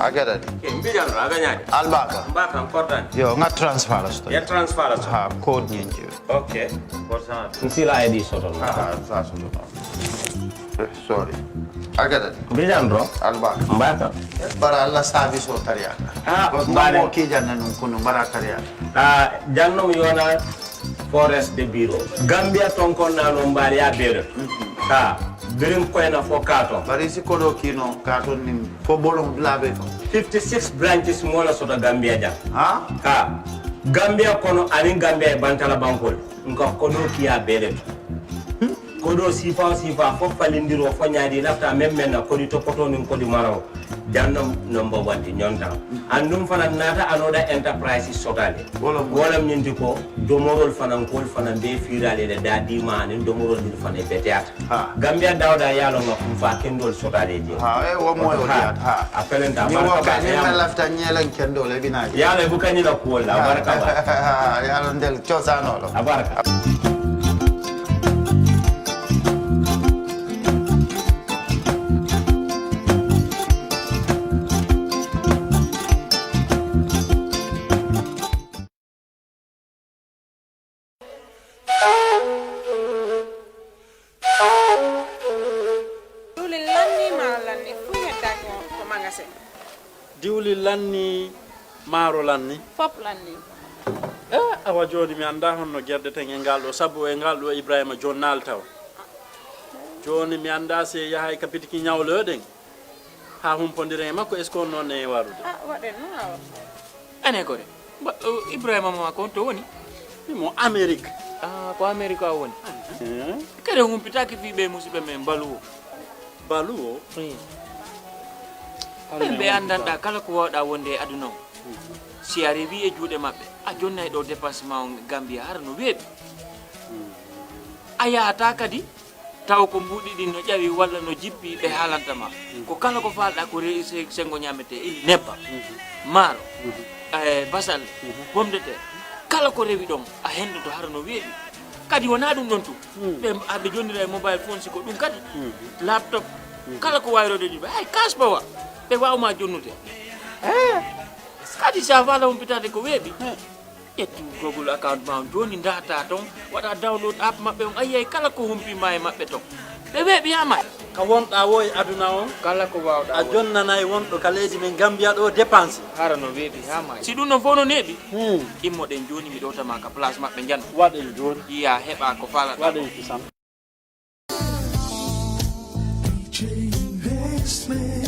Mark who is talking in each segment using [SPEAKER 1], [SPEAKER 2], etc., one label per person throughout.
[SPEAKER 1] agada
[SPEAKER 2] ke mbijan raganya
[SPEAKER 1] albaka
[SPEAKER 2] mbaka important
[SPEAKER 1] yo nga transfer la sto
[SPEAKER 2] ya transfer la
[SPEAKER 1] ha code nyinji
[SPEAKER 2] okay important nsila ID soto
[SPEAKER 1] ha sa so sorry agada
[SPEAKER 2] mbijan bro
[SPEAKER 1] albaka
[SPEAKER 2] mbaka
[SPEAKER 1] bara alla service o tariya
[SPEAKER 2] bare
[SPEAKER 1] ki janna nun kunu bara tariya
[SPEAKER 2] jannom yona forest de bureau gambia tonkon na no mbari ya bere birim koyna fo kato
[SPEAKER 1] bari si kodo kino kato ni fo bolong blabe to
[SPEAKER 2] 56 branches mola soto gambia jam
[SPEAKER 1] ha
[SPEAKER 2] gambia kono ani gambia bantala bankol nko kono kiya bere kodo sifa fo falindiro fo nyaadi lafta memmen na kodi to poto nin kodi maraw jannam number 1 di nyonta andum fana nata anoda enterprise sotale wolam nyindi ko domorol fana kol fana be firale de dadi manin domorol dir fana beteat gambia dawda yalo ma fa kendol sotale je
[SPEAKER 1] wo mo ha
[SPEAKER 2] apelenta
[SPEAKER 1] baraka ni lafta nyelen kendol e binaji
[SPEAKER 2] yalo bu kanyi la ko la baraka
[SPEAKER 1] yalo ndel ciosano lo
[SPEAKER 2] baraka
[SPEAKER 3] diwli lanni maaro lanni
[SPEAKER 4] fop lanni
[SPEAKER 3] awa joni mi anda honno gerde ten e ngal ɗo sabu e ngal ɗo ibrahima jonnal taw joni mi anda se yahay kapitiki ñawloɗen ha humpodire makko est ce que on noon e warude
[SPEAKER 4] waɗen noon awa
[SPEAKER 5] ane ko de ibrahima ma ko to woni
[SPEAKER 3] mo amérique
[SPEAKER 5] ko amérique a woni kede humpitaki fiɓe musidɓe men baluwo
[SPEAKER 3] baluwo
[SPEAKER 5] ɓe andanɗa kala ko wawɗa wonde e aduna o si a rewi e juuɗe maɓɓe a jonnay ɗo dépassement o gambia hara no weeɓi a yahata kadi taw ko mbuɗi ɗi no ƴawi walla no jippi ɓe haalantama ko kala ko falɗa ko sengo ñamete ili nebba maaro basal pomme de terre kala ko rewi ɗon a hendoto hara no weeɓi kadi wona ɗum ɗon tum ɓe jonnira e mobile phone siko ɗum kadi laptop kala ko wayrode ɗiɓe hay kaspawa ɓe wawma jonnude kadi sa fala humpitade ko weeɓi ƴettu google account ma on joni data ton waɗa download app maɓɓe on ayiyay kala ko humpima e maɓɓe ton ɓe weeɓi yamay
[SPEAKER 3] ka wonɗa wo e aduna o
[SPEAKER 5] kala ko wawɗa
[SPEAKER 3] a jonnanayi wonɗo ka leydi men gambia ɗo dépense
[SPEAKER 5] hara no weeɓi yamay si ɗum non fof no neeɓi immoɗen joni mi ɗowtama ka place maɓɓe jan
[SPEAKER 3] waɗen joni
[SPEAKER 5] yiya heɓa ko falata
[SPEAKER 3] waɗen kisam.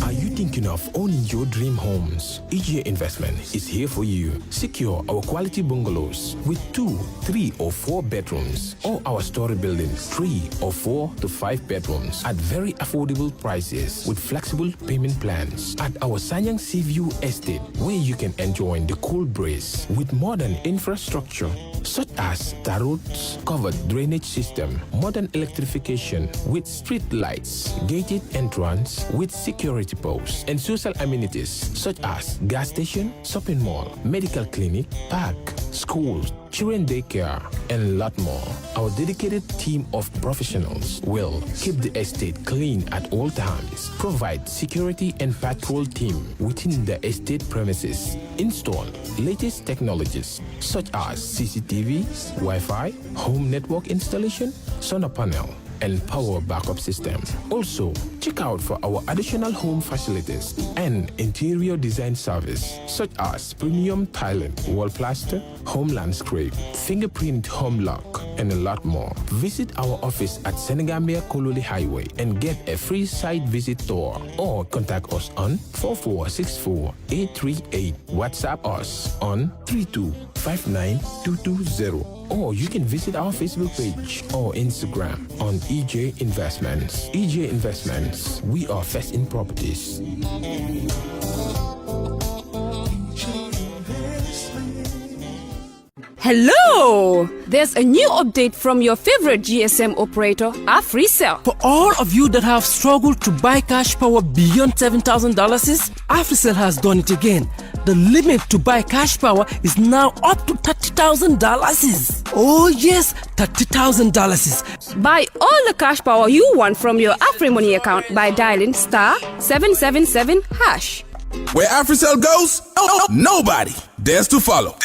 [SPEAKER 6] Are you thinking of owning your dream homes? EJ Investment is here for you. Secure our quality bungalows with 2, 3 or 4 bedrooms, or our story buildings 3 or 4 to 5 bedrooms at very affordable prices with flexible payment plans at our Sanyang Seaview Estate, where you can enjoy the cool breeze with modern infrastructure such as tar roads, covered drainage system, modern electrification with street lights, gated entrance with security posts, and social amenities such as gas station, shopping mall, medical clinic, park, schools, children daycare, and a lot more. Our dedicated team of professionals will keep the estate clean at all times, provide security and patrol team within the estate premises, install latest technologies such as CCTV, Wi-Fi, home network installation, solar panel, and power backup system. Also, check out for our additional home facilities and interior design service such as premium tiling, wall plaster, home landscape, fingerprint home lock, and a lot more. Visit our office at Senegambia Kololi Highway and get a free site visit tour, or contact us on 4464-838. WhatsApp us on 3259220. Or you can visit our Facebook page or Instagram on EJ Investments. EJ Investments, we are first in properties.
[SPEAKER 7] Hello! There's a new update from your favorite GSM operator, AfriCell.
[SPEAKER 8] For all of you that have struggled to buy cash power beyond $7,000, AfriCell has done it again. The limit to buy cash power is now up to $30,000. Oh yes, $30,000.
[SPEAKER 7] Buy all the cash power you want from your AfriMoney account by dialing *777#.
[SPEAKER 6] Where AfriCell goes, nobody dares to follow.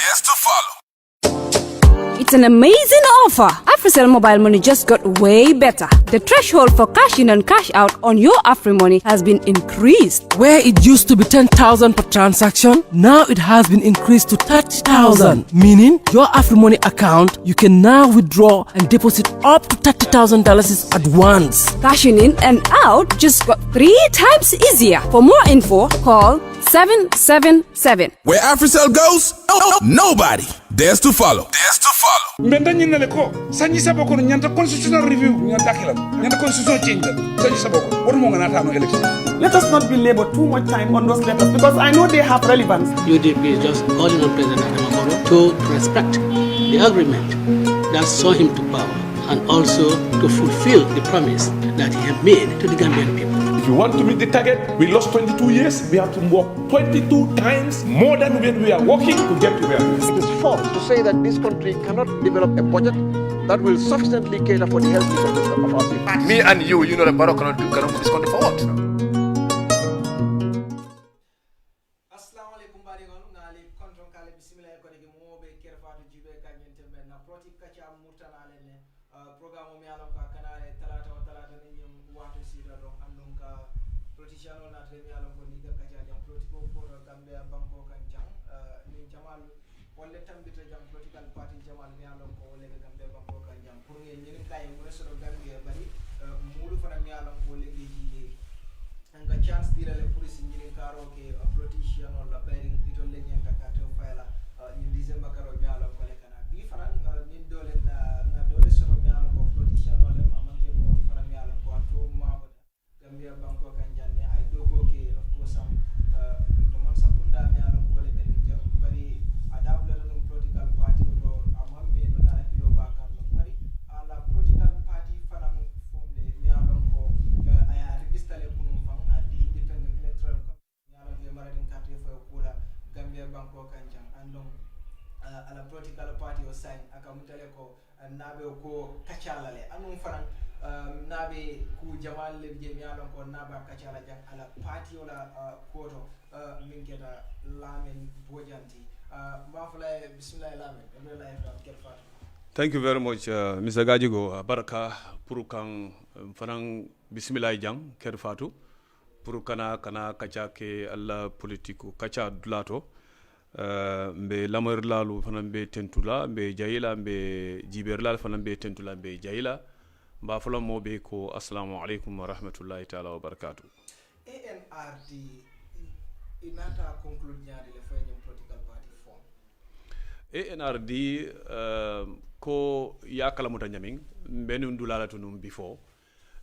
[SPEAKER 7] It's an amazing offer. AfriCell Mobile Money just got way better. The threshold for cash in and cash out on your AfriMoney has been increased.
[SPEAKER 8] Where it used to be 10,000 per transaction, now it has been increased to 30,000. Meaning, your AfriMoney account, you can now withdraw and deposit up to $30,000 at once.
[SPEAKER 7] Cashing in and out just got 3 times easier. For more info, call 777.
[SPEAKER 6] Where AfriCell goes, nobody dares to follow.
[SPEAKER 4] Mbenda nyinale ko sanyi saboko nyanta constitutional review nyanta kilan nyanta constitutional change sanyi saboko what mo ngana tano election.
[SPEAKER 9] Let us not be labor too much time on those letters because I know they have relevance.
[SPEAKER 10] UDP is just calling on President Adama to respect the agreement that saw him to power and also to fulfill the promise that he had made to the Gambian people.
[SPEAKER 4] If you want to meet the target, we lost 22 years. We have to work 22 times more than when we are working to get to where we are.
[SPEAKER 11] It is false to say that this country cannot develop a budget that will sufficiently cater for the health needs of our people.
[SPEAKER 12] Me and you know that Barrow cannot move this country forward.
[SPEAKER 13] nabe ko kacalale anum fanan nabe ku jamal le je mi alon ko naba kacala jang ala party wala koto min keta Lamin Bojanti mafula bismillah Lamin wallahi ket Fatou.
[SPEAKER 14] Thank you very much Mr. Gajigo baraka pour kan fanan bismillah jang ket Fatou pour kana kacha ke alla politiku kacha dulato mbe lamar lalu fana mbe tentula mbe jayila mbe jiberlal fana mbe tentula mbe jayila mba fala mo be ko assalamu alaikum wa rahmatullahi ta'ala wa barakatuh.
[SPEAKER 13] ANRD inata conclude nyaade le fayñum political party form.
[SPEAKER 14] ANRD ko yakala muta nyaming mbenu ndulala tunum before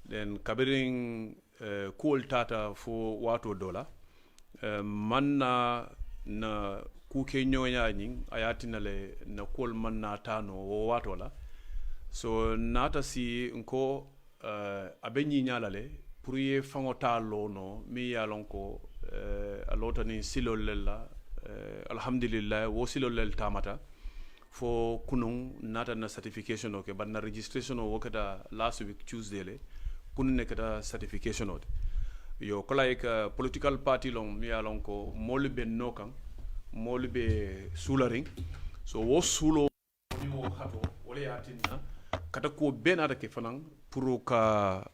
[SPEAKER 14] then kabiring cool tata fo wato dola manna na kuke nyonya nying ayatina le na kol manna tano wo wato la so nata si nko abenyi nyala le pour ye fangota lono mi yalonko alota ni silolella alhamdulillah wo silolel tamata fo kunun nata na certification okay but na registration o wakata last week Tuesday le kunun nekata certification o yo ko like political party long mi yalonko molbe nokan molbe sularing so wo sulo mo hato wala yatinna kata ko benata ke fanan pour ka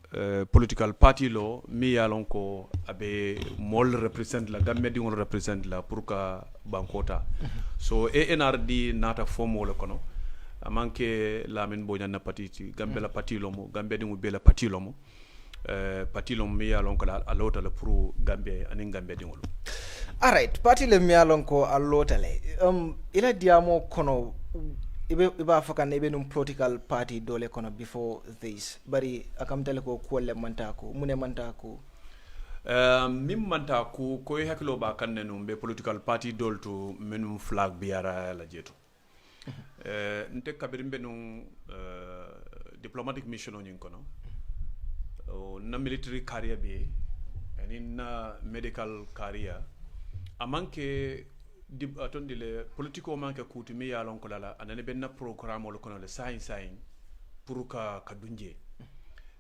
[SPEAKER 14] political party lo mi yalonko abe mol represent la gamme di on represent la pour ka bankota so ANRD nata formo le kono amanke Lamin Bojang na parti gambe la parti lo mo gambe di mo bela parti lo mo parti lo mi yalonko la alota le pour gambe anin gambe di ngolo.
[SPEAKER 13] All right, party le mi yalonko alota le ila diamo kono iba fakan ibe num political party dole kono before this bari akam tele ko kolle mantako mune mantako
[SPEAKER 14] mim mantaku ko haklo ba kanne num be political party dolto menum flag biara la jeto nte kabirimbe num diplomatic mission on kono na military career be and na medical career amanke atondi le politiko manke kuti mi yalon ko lala anane benna programme lo kono le science pour ka kadunje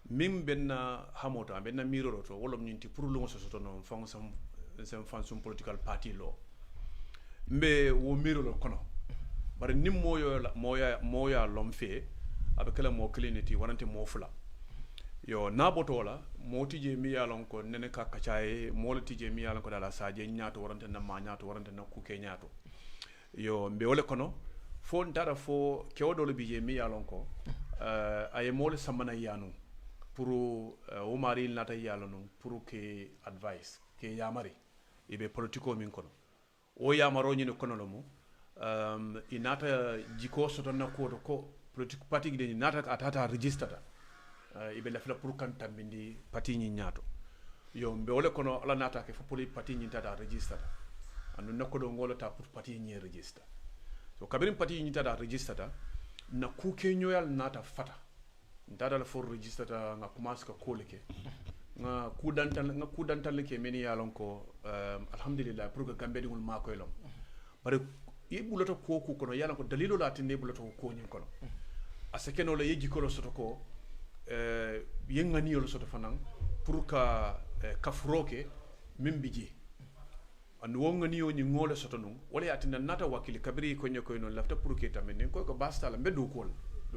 [SPEAKER 14] mim benna hamota benna miroro to wolom nyinti pour lu so to non fonction sem fansum political party law mbe wo miro lo kono bare nim moya lomfe abe kala mo clinity warante mo fula yo nabotola mo tije mi yalon ko nene ka kacaye mo le tije mi yalon ko dala saje nyaato warante na ma nyaato warante na kuke nyaato yo mbe wole kono fo ndara fo kewdo le bije mi yalon ko ay mo le samana yanu pour o mari nata yalon pour que advice ke yamari ibe politiko min kono o yamaro nyine kono lo mo inata jiko soto na ko politique party de nata atata register ibe la fla pour kan tambindi parti ñi ñaato yo mbe wole kono ala nata ke fo poli parti ñi tata register anu nakko do ngolata pour parti ñi register so kabirin parti ñi tata register na ku ke ñoyal nata fata ntada la for register nga commence ka koleke nga ku dantal ke meni yalon ko alhamdulillah pour que gambe dingul ma koy lom bare e buloto ko ku kono yalon ko dalilo la tinde buloto ko ñin kono asekeno la yeji ko lo soto ko yengani yolo soto fanan pour ka kafroke mimbiji and wongani yo ni ngole soto nun wala atinda nata wakili kabiri ko nyoko non lafta pour ke tamen ko basta la mbedo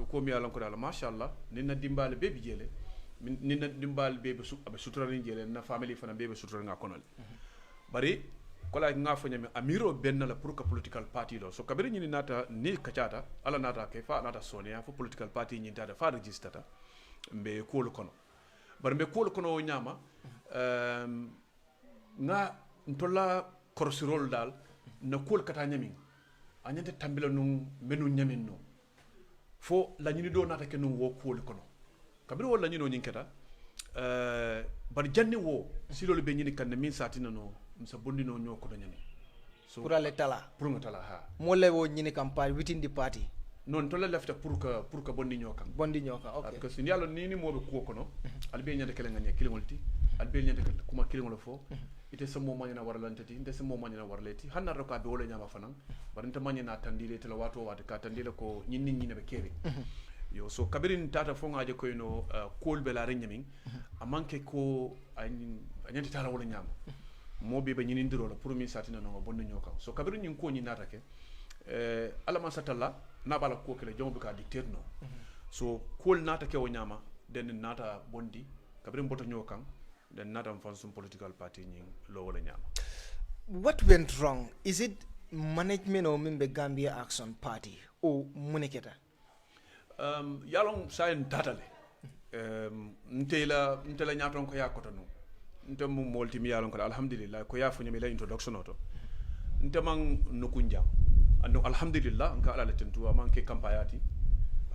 [SPEAKER 14] ko mi yalan ko dal mashallah ninna dimbal bebi jele ninna dimbal bebe abe sutura ni jele na family fana bebe sutura nga konol bari ko la nga fanya mi amiro benna la pour ka political party lo so kabiri ni nata ni kachata ala nata ke fa nata sonia fo political party ni tata fa register mbe kuolu kono bar mbe kuolu kono nyama nga ntola korosirol dal na kuol kata nyamin anyante tambila num menu nyamin no fo la nyini do nata ke num wo kuolu kono kabiri wala nyino nyinketa bar janni wo silol be nyini kan min satina no msa bondino nyoko do nyami
[SPEAKER 13] so pour aller tala
[SPEAKER 14] pour ngala ha
[SPEAKER 13] mo lewo nyini campagne within the party
[SPEAKER 14] non to la lefta pour que bondi ñokan
[SPEAKER 13] okay
[SPEAKER 14] parce que yalla ni mobe ko kono albe ñande kala ngani kilingolti albe ñande kuma kilingol fo ite samo mañana warlantati ite samo mañana warleti hanna roka be wala ñama fanan baranta mañana tandile tela wato wata ka tandile ko ñinni ñine be kebe yo so kabirin tata fo ngaaje ko no kolbe la renyamin amanke ko anyante tala wala ñama mobe be ñini ndiro la pour mi satina no bondi ñokan so kabirin ñin ko ñi natake alama satalla nabala ko kele jombe ka dictate no so kol nata ke o nyama den nata bondi kabri mboto nyokan den nata fansum political party nyin lo wala nyama.
[SPEAKER 13] What went wrong? Is it management or member Gambia Action Party or muneketa?
[SPEAKER 14] Yalong sain tatale ntela nyaton ko yakoto no ntam molti mi yalon ko alhamdulillah ko yafu nyami la introduction auto ntamang nukunja ando alhamdulillah nka ala tentu amanke kampayati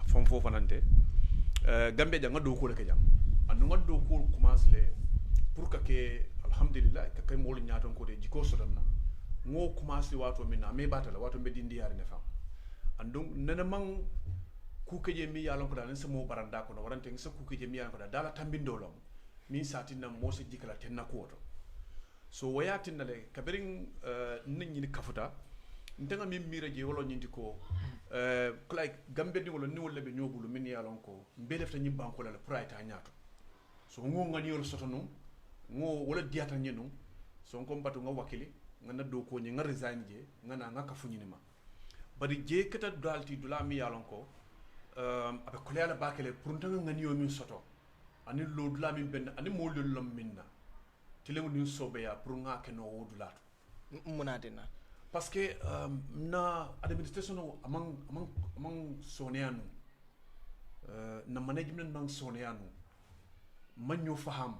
[SPEAKER 14] fom fo fanante gambe janga do ko le ke jam ando ngaddo ko commence le pour que alhamdulillah ka kay mol nyaaton ko de jiko sodanna ngo commence wato minna me batala wato be dindi yare ne fam ando nana mang ku keje mi yalon ko dal mo baranda ko no warante ngi ku keje mi yalon ko dala tambindo lom mi satina mo se jikala tenna ko to so wayatin le kabirin nit ñi kafuta ntenga mi mira je wolo ñinti ko like gambe di wolo ni wala be ñobulu min yalon ko mbelefta ñi banko la prayta ñaato so ngo ngani yolo soto no ngo wala diata ñenu so ko mbatu nga wakili nga na do ko ñi nga resign je nga na nga kafu ñini ma bari je kata dalti dula mi yalon ko abe ko leala bakele pour ntanga ngani yo min soto ani lo dula min ben ani mo lo lom minna tilemu ni sobe ya pour nga ke no wodulato
[SPEAKER 13] munadena
[SPEAKER 14] parce que na administration among soneanu na management mang soneanu manyo faham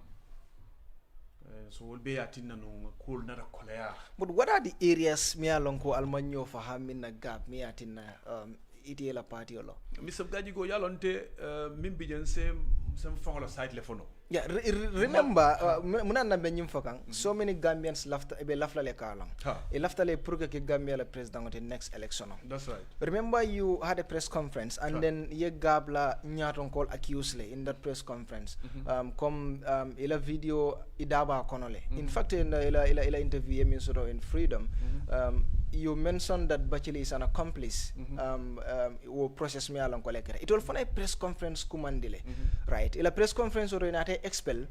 [SPEAKER 14] so will be atina no cool na kolea.
[SPEAKER 13] But what are the areas me alonko almanyo faham in na gap me atina iti la party olo
[SPEAKER 14] misab gaji go yalonte mimbijen sem fongola site lefono.
[SPEAKER 13] Yeah, remember muna na benyim fakang so many Gambians left be lafla le kalang e lafta le pour que Gambia le president the next election.
[SPEAKER 14] That's right.
[SPEAKER 13] Remember you had a press conference and then ye gabla nyaton call accused in that press conference ila video idaba konole in fact in ila interview me sort of in Freedom you mentioned that Bachili is an accomplice wo process me along kolekere it will for a press conference kumandile right ila press conference or inate expel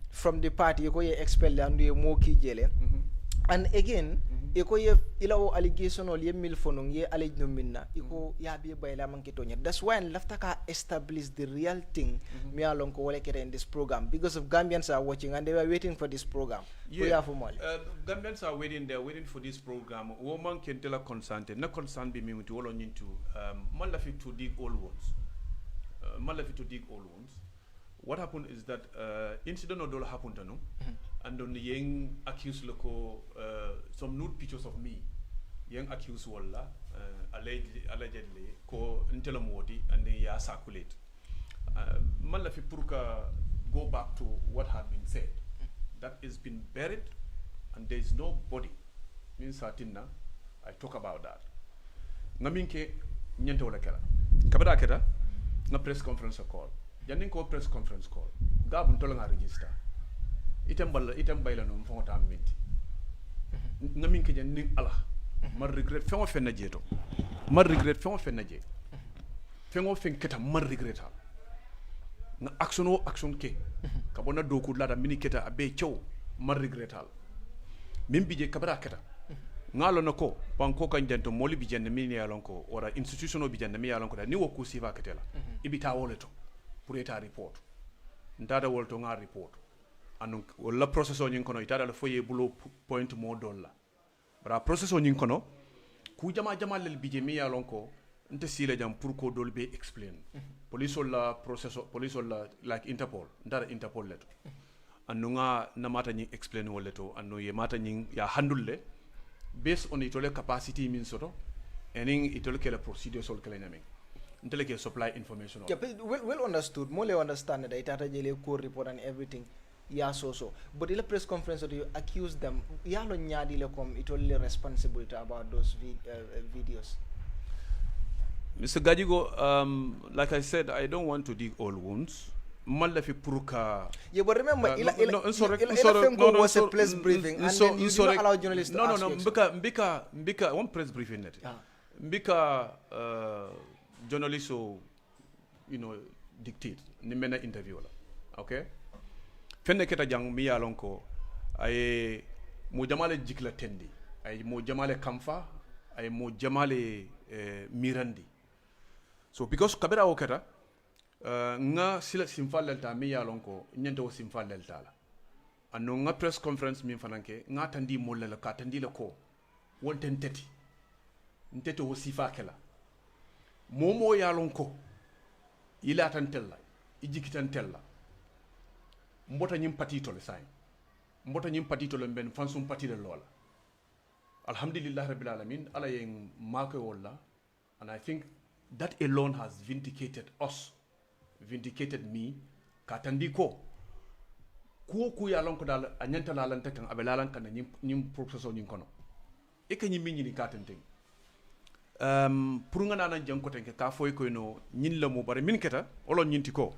[SPEAKER 13] from the party ko ye expel and ye mo ki jele And again, iko ye ilaw allegation ol ye milfonong ye allege no minna iko ya be bayla man ketonya. That's why lafta ka establish the real thing me along ko wala kete in this program because of Gambians are watching and they were waiting for this program.
[SPEAKER 14] Yeah, Gambians are waiting. They're waiting for this program. Woman can tell a consent. No consent be me to all on into malafi to dig old ones. Malafi to dig old ones. What happened is that incident or happened to no, and on the young accused loco some nude pictures of me, young accused walla allegedly ko intelamoti and they circulate. Malafi purka go back to what had been said. That is been buried, and there is nobody. Means Satina, I talk about that. Ngaminke nyente wala kera. Kabada kera na press conference call. Janin ko press conference call. Gabun tola nga register. Item bayla no mfonta minti. Ngaminke janin ala. Mar regret fengo fenna jeto. Mar regret fengo fenna je. Fengo fen keta mar regret ha. Na action ke kabona doku lada mini keta abe chow mar regretal min bije kabara keta ngalo nako banko kan jento moli bijende mini yalonko ora institutional bijende mi yalonko da ni woku sifa ketela ibita woleto pour eta report ndada wolto nga report anu wala process o nyin kono itada la foye bulo point mo dolla bara process o nyin kono ku jama lel bije mi yalonko nte sila jam pour ko dol be explain police la process police la like Interpol ndara Interpol leto anu nga namata nyi explain woleto anu ye mata nyi ya handulle based on itole capacity min soto ening itole kela procedure sol kala nyame ntele ke supply information
[SPEAKER 13] well understood mole understand that itata jele court report and everything yeah so but in the press conference you accuse them yalo nyaadi le kom itole responsibility about those videos.
[SPEAKER 14] Mr. Gajigo, like I said, I don't want to dig all wounds. Malafi puruka.
[SPEAKER 13] Yeah, but remember, was a press briefing, and then you didn't allow journalists to ask you.
[SPEAKER 14] Mbika, one press briefing net. Mbika, journalists who, dictate. Nimena interview la, okay? Fenne keta jang miya lonko, ay mo jamale jikla tendi, ay mo jamale kamfa, ay mo jamale mirandi. So because kabera oketa nga sila simfal delta mi yalonko nyente o simfal delta la anu nga press conference mi fananke nga tandi molle la ka tandi la ko wonten teti ntete o sifa kala momo yalonko ila tantella ijikitan tella mbota nyim patito le say mbota nyim patito le ben fansum patile lola alhamdulillah rabbil alamin ala yen mako wala and I think that alone has vindicated us, vindicated me. Katandi ko ku ya lonko dal anyanta la lan tekan abelalan kan nyim professor nyin kono e ka nyimi nyini katenteng pour nga nana jang ko tenke ka foy ko no nyin la mo bare min keta olo nyinti ko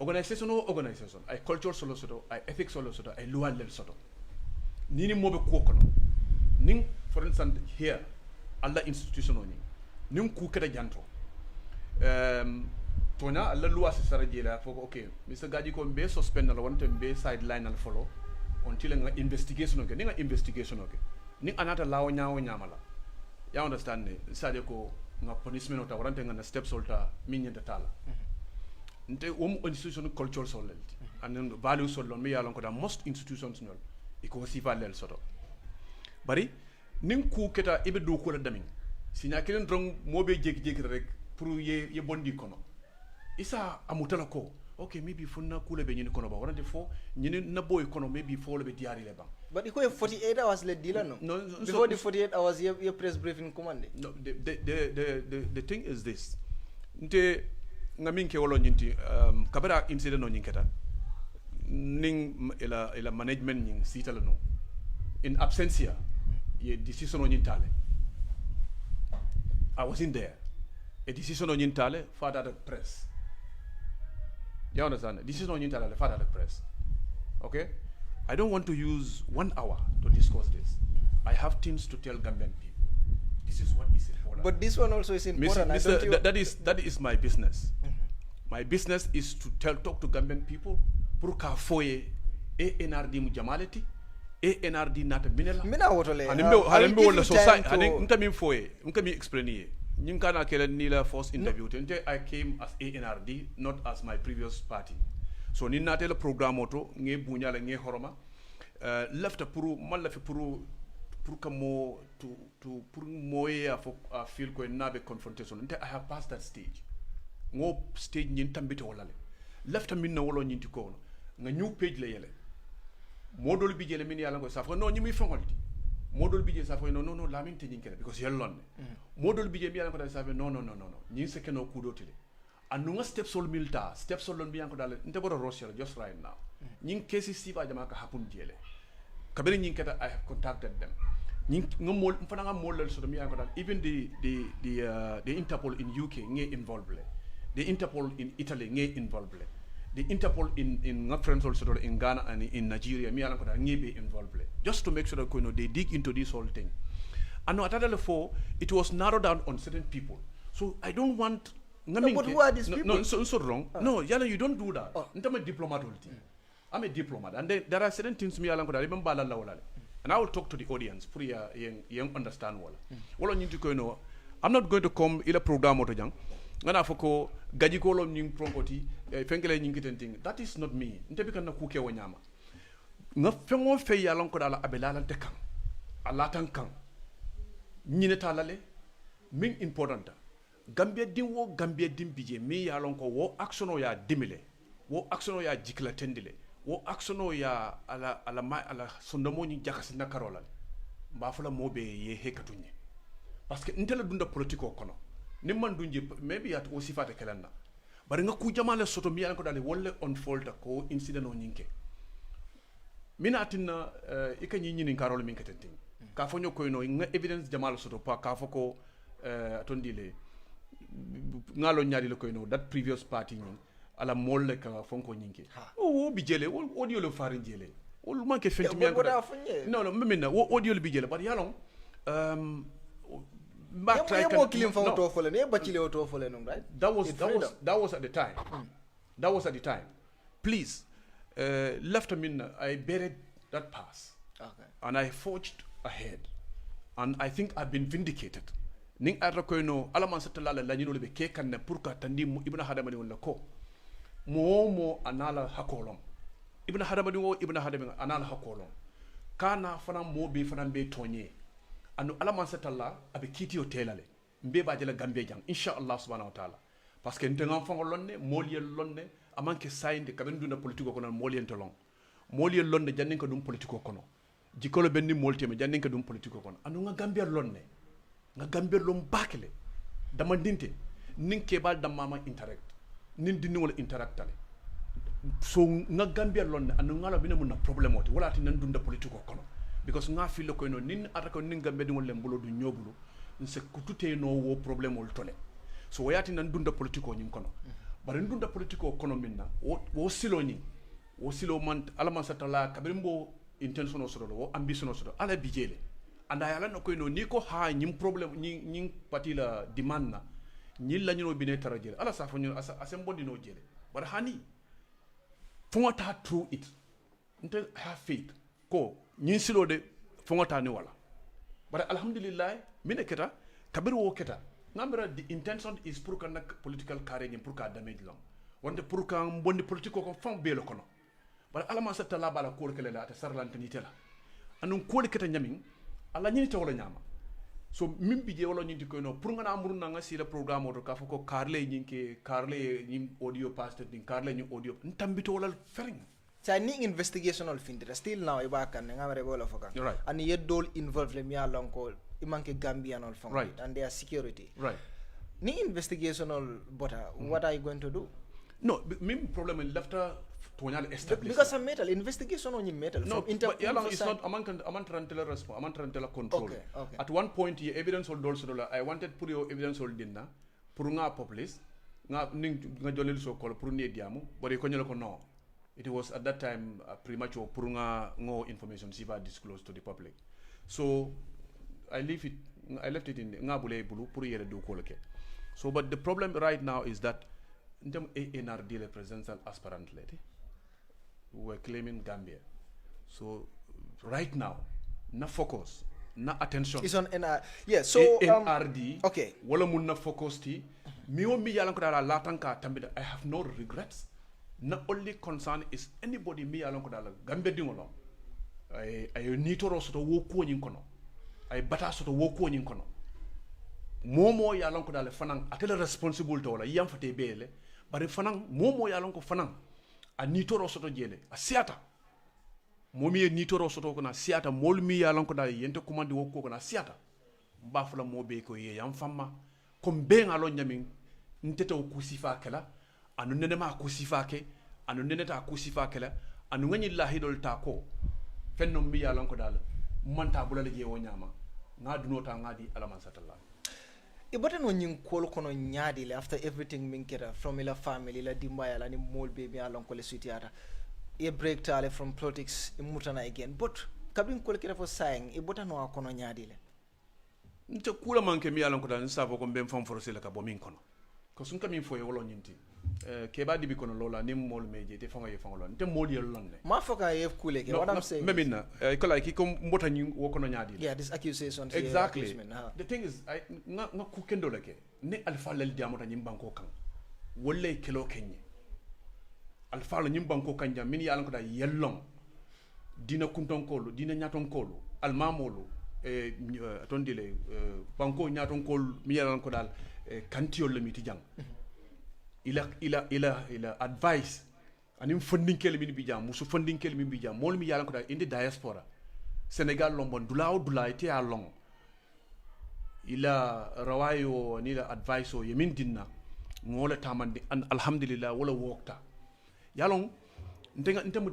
[SPEAKER 14] organization ay culture solo soto ay ethics solo soto ay lual lel soto nini mobe ko kono ning for instance here alla institution oni nim ku keda janto tonya alla loi se sara jela foko okay Mr. Gaji ko be suspend la wonte be sideline al follow until nga investigation okay nga investigation okay ni anata lawo nyaawo nyamala ya understand ne sade ko nga punishment ota warante nga steps olta minye data nte institution culture solel and value solel me yalon ko da most institutions nol iko sifa lel soto bari nin ku keta ibe do ko la damin sinya kelen drong mobe jek rek pour ye bondi kono isa amutala ko okay maybe funna kula be nyini kono ba warante fo nyini na boy kono maybe fo le be diari le ba
[SPEAKER 13] but iko 48 hours le dealer no before the 48 hours your press briefing command
[SPEAKER 14] no the thing is this nte ngaminke wolo nyinti kabara incident no nyinketa ning ila management nying sitala no in absentia ye decision on nyintale I was in there a decision on nyintale father the press. You understand? This is not the father of the press. Okay? I don't want to use 1 hour to discuss this. I have things to tell Gambian people. This is what is important.
[SPEAKER 13] But this one also is important.
[SPEAKER 14] That is my business. My business is to talk to Gambian people. Pour ka foye ANRD mu jamalati ANRD nata minela
[SPEAKER 15] mina wotole
[SPEAKER 14] hanembe wala society hanen ntami foye ntami explainer ñing kana kele ni la first interview tente I came as ANRD not as my previous party so ni natel programme auto nge buñala nge horoma left pour mal la fi pour que mo to pour moye a feel ko nabe confrontation nte I have passed that stage ngo stage ñin tambito wala le left min na wolo ñinti ko nga new page la yele modol bi jele min yalla ko safo non ñi muy fongolti modol bi jele safo non lamin te ñin kele because yellon modol bi jele mi yalla ko dal safo non ñi se keno kudotile anu nga step sol milta step sol lon bi yanko dal nte boro rocher just right now ñin kesi sifa jama ka hapun jele kabere ñin keta I have contacted them ñin ngol fana nga molal so mi yanko dal even the Interpol in UK nge involved le the Interpol in Italy nge involved le the Interpol in friends also in Ghana and in Nigeria mi yanko dal nge be involved le just to make sure that you know, they dig into this whole thing and at other level it was narrowed down on certain people so I don't want
[SPEAKER 15] but who are these people?
[SPEAKER 14] No, so wrong. No, Yala, you don't do that. I'm a diplomat. I'm a diplomat. And there are certain things me alanko da remember la wala. And I will talk to the audience for young understand wala. Wala ñu to know I'm not going to come ila program auto jang. Ngana foko gaji ko lo ñu pronkoti fenkele ñu kitenting. That is not me. Ntebi kan na ku ke wonyama. Nga fengo fe yalanko da la abelala te kan. Alatan kan. Ñine talale min important. Gambia din bije mi ya lon ko wo actiono ya dimile wo actiono ya jikla tendile wo actiono ya ala sondamo ni jakasi na karola mba fula mobe ye hekatunye parce que ntela dunda politiko kono ni man dunje maybe at aussi fata kelanna bari nga ku jamale soto mi ya ko dale wolle on folta ko incident o nyinke mina tinna ikanyi nyini karola min ketenting ka fonyo ko no nga evidence jamale soto pa ka foko atondile ngalo nyaadi le koy no that previous party ni ala molle ka fonko nyinke o bi jele o audio le farin jele o manke fenti mi no memena o audio le bi jele but yalon back try
[SPEAKER 15] kan kilim fa to fole ne ba chile to fole no right
[SPEAKER 14] that was at the time that was at the time please left I buried that past and I forged ahead and I think I've been vindicated ning arra koy no alaman satala la nyino le be ke kan na pour ka tandi ibna hadamani wala ko mo anala hakolom ibna hadamani anala hakolom kana fana mo be fana be tonye anu alaman satala abe kiti o telale mbe ba jela gambe jang inshallah subhanahu wa ta'ala parce que ntenga fango lonne moliel lonne amanke sayinde kaben duna politiko kono moliel tolon moliel lonne jannin ko dum politiko kono jikolo benni molteme jannin ko dum politiko kono anu nga gambe lonne nga gambia lom bakele dama dinte nin kebal damama interact nin dinni wala interactale so nga gambia lonne anu ngala bina mun na problem oti wala tin nan dunda politiko kono because nga fil ko no nin atako nin gambe dingol le mbolo du nyobulu nse kutute no wo problem wol tole so wayati nan dunda politiko nyim kono bare dunda politiko kono minna wo silo ni wo silo man alama satala kabrimbo intention o soro wo ambition o soro ala bijele anda yala no koy no ni ko ha nyim problem ñing pati la demand na ñi la ñu bine tarajel ala sa fa ñu asem bondi no jele but hani fongata through it nte have faith ko ñi silo de fongata ni wala but alhamdulillah mine keta kabir wo keta ngamira the intention is pour kan political carrying pour ka damage long wonde pour kan bondi politico ko fam be lo kono but alama sa tala bala ko kele la ta sarlan tan itela anun ko keta nyamin alla ñini tawla ñama so min bije wala ñinti ko no pour ngana amuru nga si le programme auto ka fako carle ñinke carle ñim audio pastor din carle ñu audio ntambito wala fereng
[SPEAKER 15] sa ni investigation ol findira still now e bakan nga mare bola fokan
[SPEAKER 14] right.
[SPEAKER 15] and yeddol involved le mi alon ko imanke gambian ol fam
[SPEAKER 14] right.
[SPEAKER 15] and their security
[SPEAKER 14] right
[SPEAKER 15] ni investigation ol bota what are you going to do
[SPEAKER 14] no mim problem lafta tonyal establish
[SPEAKER 15] because some metal investigation on metal
[SPEAKER 14] no but it's not amantantela response amantantela control
[SPEAKER 15] okay.
[SPEAKER 14] At one point your evidence hold also I wanted put your evidence hold dinna pour nga publish nga ning nga jolel so call pour ne diamu bari ko ñala ko no it was at that time premature pour nga ngo information si va disclose to the public so I left it in nga bule bulu pour yere do ko leke so but the problem right now is that ndem ANRD le presidential aspirant lady were claiming Gambia. So right now, na focus, na attention.
[SPEAKER 15] It's on NR. Yeah, so
[SPEAKER 14] ANRD.
[SPEAKER 15] Okay.
[SPEAKER 14] Wala mun na focus ti. Mi o mi yalan ko dala latanka tambida. I have no regrets. Na only concern is anybody mi yalan ko dala gambe dingolo. Ay nitoro soto wo ko nyin kono. Ay bata soto wo ko nyin kono. Momo yalan ko dala fanang atele responsible to wala yam fate bele. Bari fanang momo yalan ko fanang a nitoro soto jele a siata. Momi ye nitoro soto ko na siata mol mi yalan ko dala yente commande wo ko na siata. Mbafula mo be ko ye yam famma kom be ngalo nyamin ntete o kusifa kala anu nene ma kusifa ke anu nene ta kusifa kala anu ngani lahidol ta ko fenno mi yalan ko dala manta bulale je wo nyama ngadu nota ngadi alaman satalla
[SPEAKER 15] iboten no nyin kol kono nyaadi le after everything min kera from ila family la dimbaya la ni mol be mi alon ko le sutiata e break tale from politics imutana again but kabin kol kera fo saying iboten no kono nyaadi le
[SPEAKER 14] nte kula manke mi yalan ko dal savo ko mbem fam forcé la ka bo min kono ko sun kam min foye wolo nyinti ke ba dibi kono lola ni mol meje te fanga ye fanga nte mol yel lonne
[SPEAKER 15] ma foka ye kule ke what I'm saying
[SPEAKER 14] memina ko like ko mbota nyi wo kono nyaadi
[SPEAKER 15] yeah this accusation
[SPEAKER 14] exactly the thing is nga ku kendo lake ne alfa lal diamota nyi banko kan wolle kilo kenye alfa la nyi banko kanja min yalan ko da yellon dina kunton kolo dina nyaton kolo almamolo atondile banko nyaton kol mi yalan ko dal kantiol le miti jang ila advice anim funding kel min bi jam musu funding kel min bi jam mol mi yalan ko dal indi diaspora Senegal lombon dulay ti a long ila rawayo ni la advice o yemin dinna ngola tamande an alhamdulillah wala wokta yalon ntemu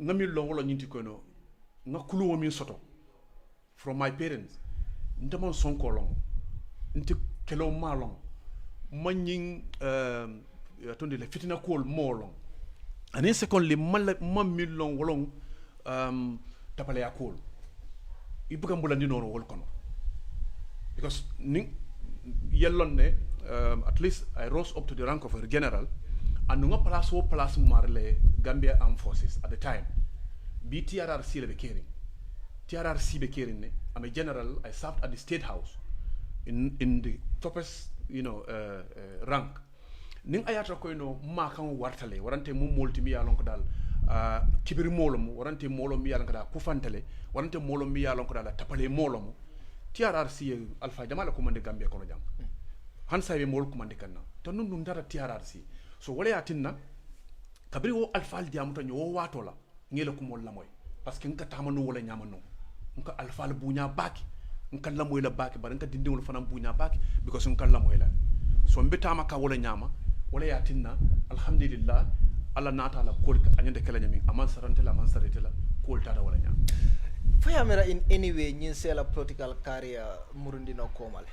[SPEAKER 14] ngamil lo wala nyinti ko no ngakulu min soto from my parents ndamon sonko long nti kelo malong manyin atondi le fitina kol molong ani secondly mamil long wolong tapale akol ibuga mbulandi non wol kono because ning yellon ne at least I rose up to the rank of a general and nga place marle Gambia Armed Forces at the time BTRRC le be caring TRRC be caring ne I'm a general. I served at the State House in the toppest rank ning ayata ko no ma kan wartale warante mum multi yalon ko dal kibiri molom warante molom yalon ko dal kufantale warante molom yalon ko dal tapale molom TRRC alpha jamal ko mande Gambia ko jang han saybe mol ko mande kanna to nun dum dara TRRC so wala yatinna kabiri wo alpha al jamuta nyo watola ngela ko mol la moy parce que nka tamanu wala nyamanu nka alpha al bunya baki nka la moy la baki bar nka dindingul fanam bunya baki because nka la moy la so mbetama ka wala nyama wala yatinna alhamdulillah alla nata la kol anyande kala nyami aman sarante la man sarete la kol tata wala nyama
[SPEAKER 15] fayamera in any way nyin sela political career murundi no komale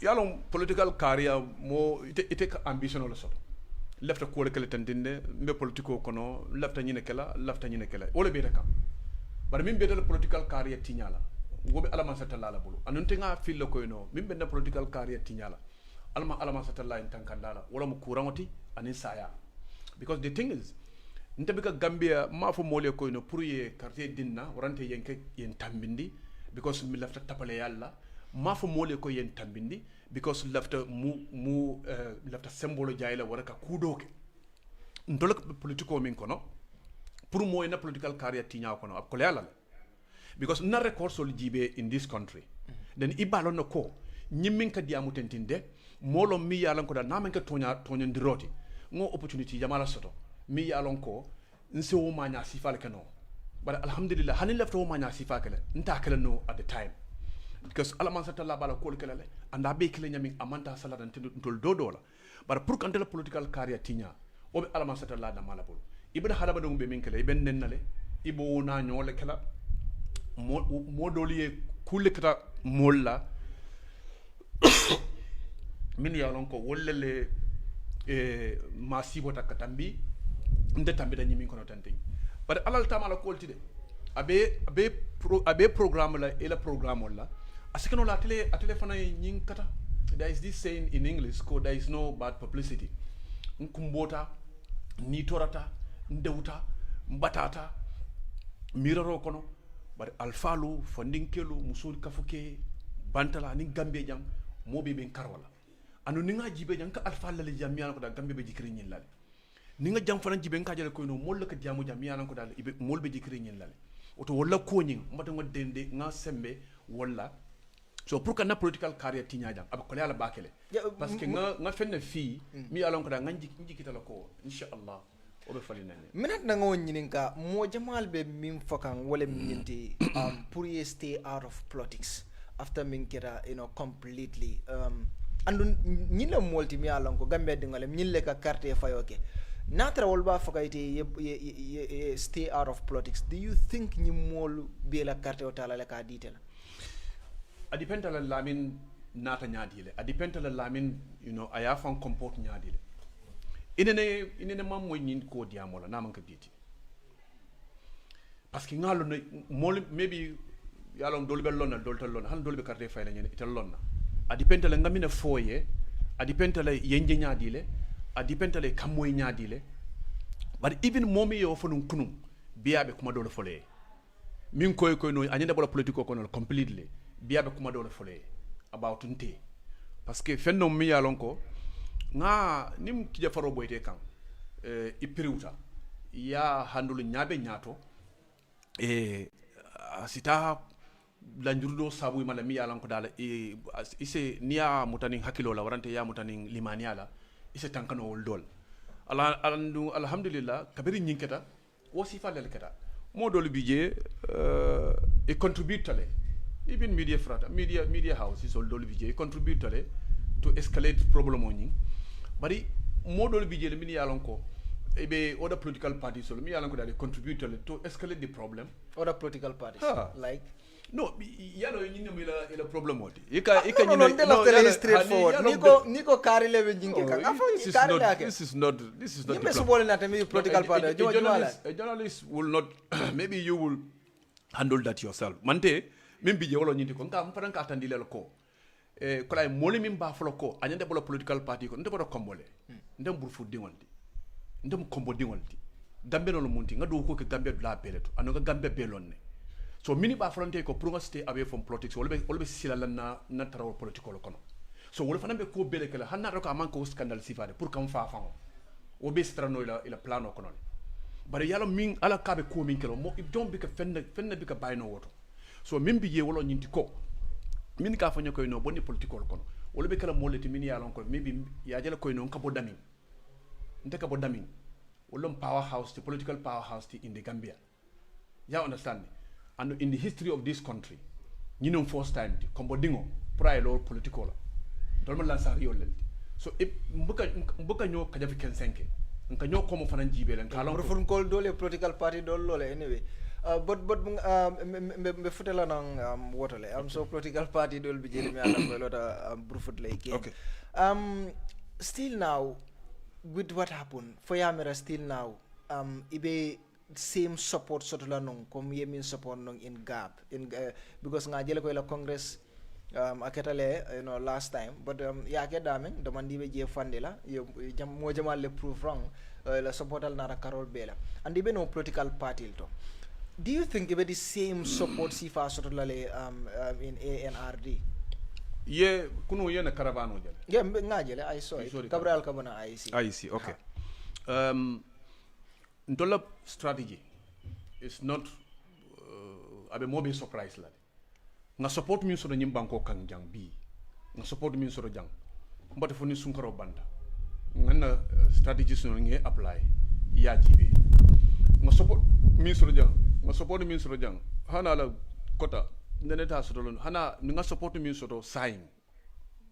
[SPEAKER 14] yalon political career mo ite ambition la so lefta kol kala tandinde mbe politiko kono lefta nyine kala wala be rekam bar min be dal political career tinyala wobe alama satalla la bulu anunte nga fil ko no min be na political career tinyala alama satalla en tankandala wala mu kurangoti anin saya because the thing is nte bika Gambia ma fo mole ko no pour ye quartier dinna warante yenke yen tambindi because mi lafta tapale yalla ma fo mole ko yen tambindi because lafta mu lafta symbole jayla waraka kudoke ndol politiko min kono pour moy na political career tinya kono ab ko yalla because na record sol jibe in this country then ibalo no ko nyimmin ka diamu tentinde molo mi yalan ko da na men ka tonya ndiroti ngo opportunity jamala soto mi yalon ko nse wo manya sifal kano but alhamdulillah hanin lefto wo manya sifa kala nta kala no at the time because alaman satalla bala ko kala le anda be kala nyami amanta salada ntol dodola but pour quand le political career tinya o be alaman satalla da mala bol ibada halaba do be min kala iben nennale ibo na nyole kala mo doliye kulle kata molla min yalon ko wollele ma sibota katambi nde tambi da nyimi kono tanti but alal tamala kolti de abe programme la et la programme la asikano la tele fana nyin kata there is this saying in English called there is no bad publicity nkumbota ni torata ndewta mbatata miraro kono bari alfalu fondinkelu musul kafuke bantala ni gambe jang mobe ben karwala anu ninga jibe jang ka alfal la jam yana ko da gambe be jikri nyin lale ninga jam fana jibe ka jale ko no mol ka jamu jam yana ko dal ibe mol be jikri nyin lale oto wala ko nyin mata ngodende nga sembe wala so pour que na political career tinya jang ab ko yalla bakele parce que nga fenne fi mi alon ko da nga jikita la ko inshallah obe fali nene
[SPEAKER 15] minat na ngawon nyininka mo jamal be mim fokan wala minti pour ye stay out of politics after min kira completely andu nyilla molti mi alon ko gambe dingale nyille ka carte fayoke natra wolba fokayti ye stay out of politics. Do you think ni mol be la carte o tala la ka ditela
[SPEAKER 14] adipenta la lamin nata nyaadile adipenta la lamin aya fan comport nyaadile inene mam moy nyin ko diamola na man ka diti parce que ngalo mol maybe yalon dolbe lonna doltal lonna han dolbe carte fay la ñene ital lonna adipenta la ngamina foye adipenta la yenje nyaadile adipenta la kamoy nyaadile but even momi yo fonum kunum biabe kuma dole fole min koy no anyande bola politiko ko no completely biabe kuma dole fole about nte parce que fenno mi yalon ko nga nim kija faro boyte kan ipiriuta ya handulu nyabe nyato sita la njurdo sabu mala mi yalan ko dala ise niya mutanin hakilo la warante ya mutanin limaniya la ise tankano wol dol alhamdulillah kabiri nyinketa wo sifa lel keta mo dol bije e contribute tale even media frata media house is all dol bije contribute tale to escalate problem oni bari mo dol bije le min yalan ko ebe other political parties so mi yalan ko dal contribute to escalate the problem
[SPEAKER 15] other political parties like
[SPEAKER 14] no yalo nyinno mi la problem odi
[SPEAKER 15] ika nyinno no straightforward niko kari lewe jinke kan afo kari lake
[SPEAKER 14] this is not
[SPEAKER 15] nimbe subole na temi political party
[SPEAKER 14] a journalist will not maybe you will handle that yourself mante min bije wolo nyindi ko ngam faran ka tandile ko ko lay moli min ba folo ko anyande bolo political party ko ndebo kombole ndem burfu dingoldi ndem kombo dingoldi gambe no munti ngado ko ke gambe la beleto anoga gambe belonne so mini ba fronte ko pour stay away from politics wolbe sila na taraw political kono so wol fana be ko bele kala hanna ko man ko scandal sifade pour kam fa fa o be strano ila plano kono bare yalo min ala kabe ko min kelo mo don't be ka fenna be ka bayno woto so min bi ye wolo nyinti ko min ka fanyo ko no bonni political kono wolbe kala moleti min yalon ko maybe ya jela ko no kabo damin ndeka bo damin wolom powerhouse the political powerhouse in the Gambia you understand me? And in the history of this country, you know, first time, Combodingo, prior law political, don't land Sario. So if Mbuka nyo kajafi kensenke, nkanyo komo fanan jibele, nkalong.
[SPEAKER 15] Reform call dole political party dole anyway. But me futela nang waterle. So political party dole bijeli me alam ko lota brufut le again.
[SPEAKER 14] Okay.
[SPEAKER 15] Still now, with what happened, for Yamera still now, ibe same support sotula nong comme yemin support nong in gap because nga jele ko la congress aketale last time but ya ke damen demandi be je fandela mo jamal le proof wrong la supportal na Carol Bela and even no political party to do you think it be the same support sifa sotula le in ANRD
[SPEAKER 14] ye kuno yena caravano jele
[SPEAKER 15] nga jele I saw it Cabral Kabana I see
[SPEAKER 14] okay Ndola strategy is not abe mobe surprise la nga support min so nyim banko kan jang bi nga support min so jang mbata foni sunkaro banda ngana strategy so ngi apply ya jibe nga support min so jang hana la kota neneta so don hana nga support min so do sign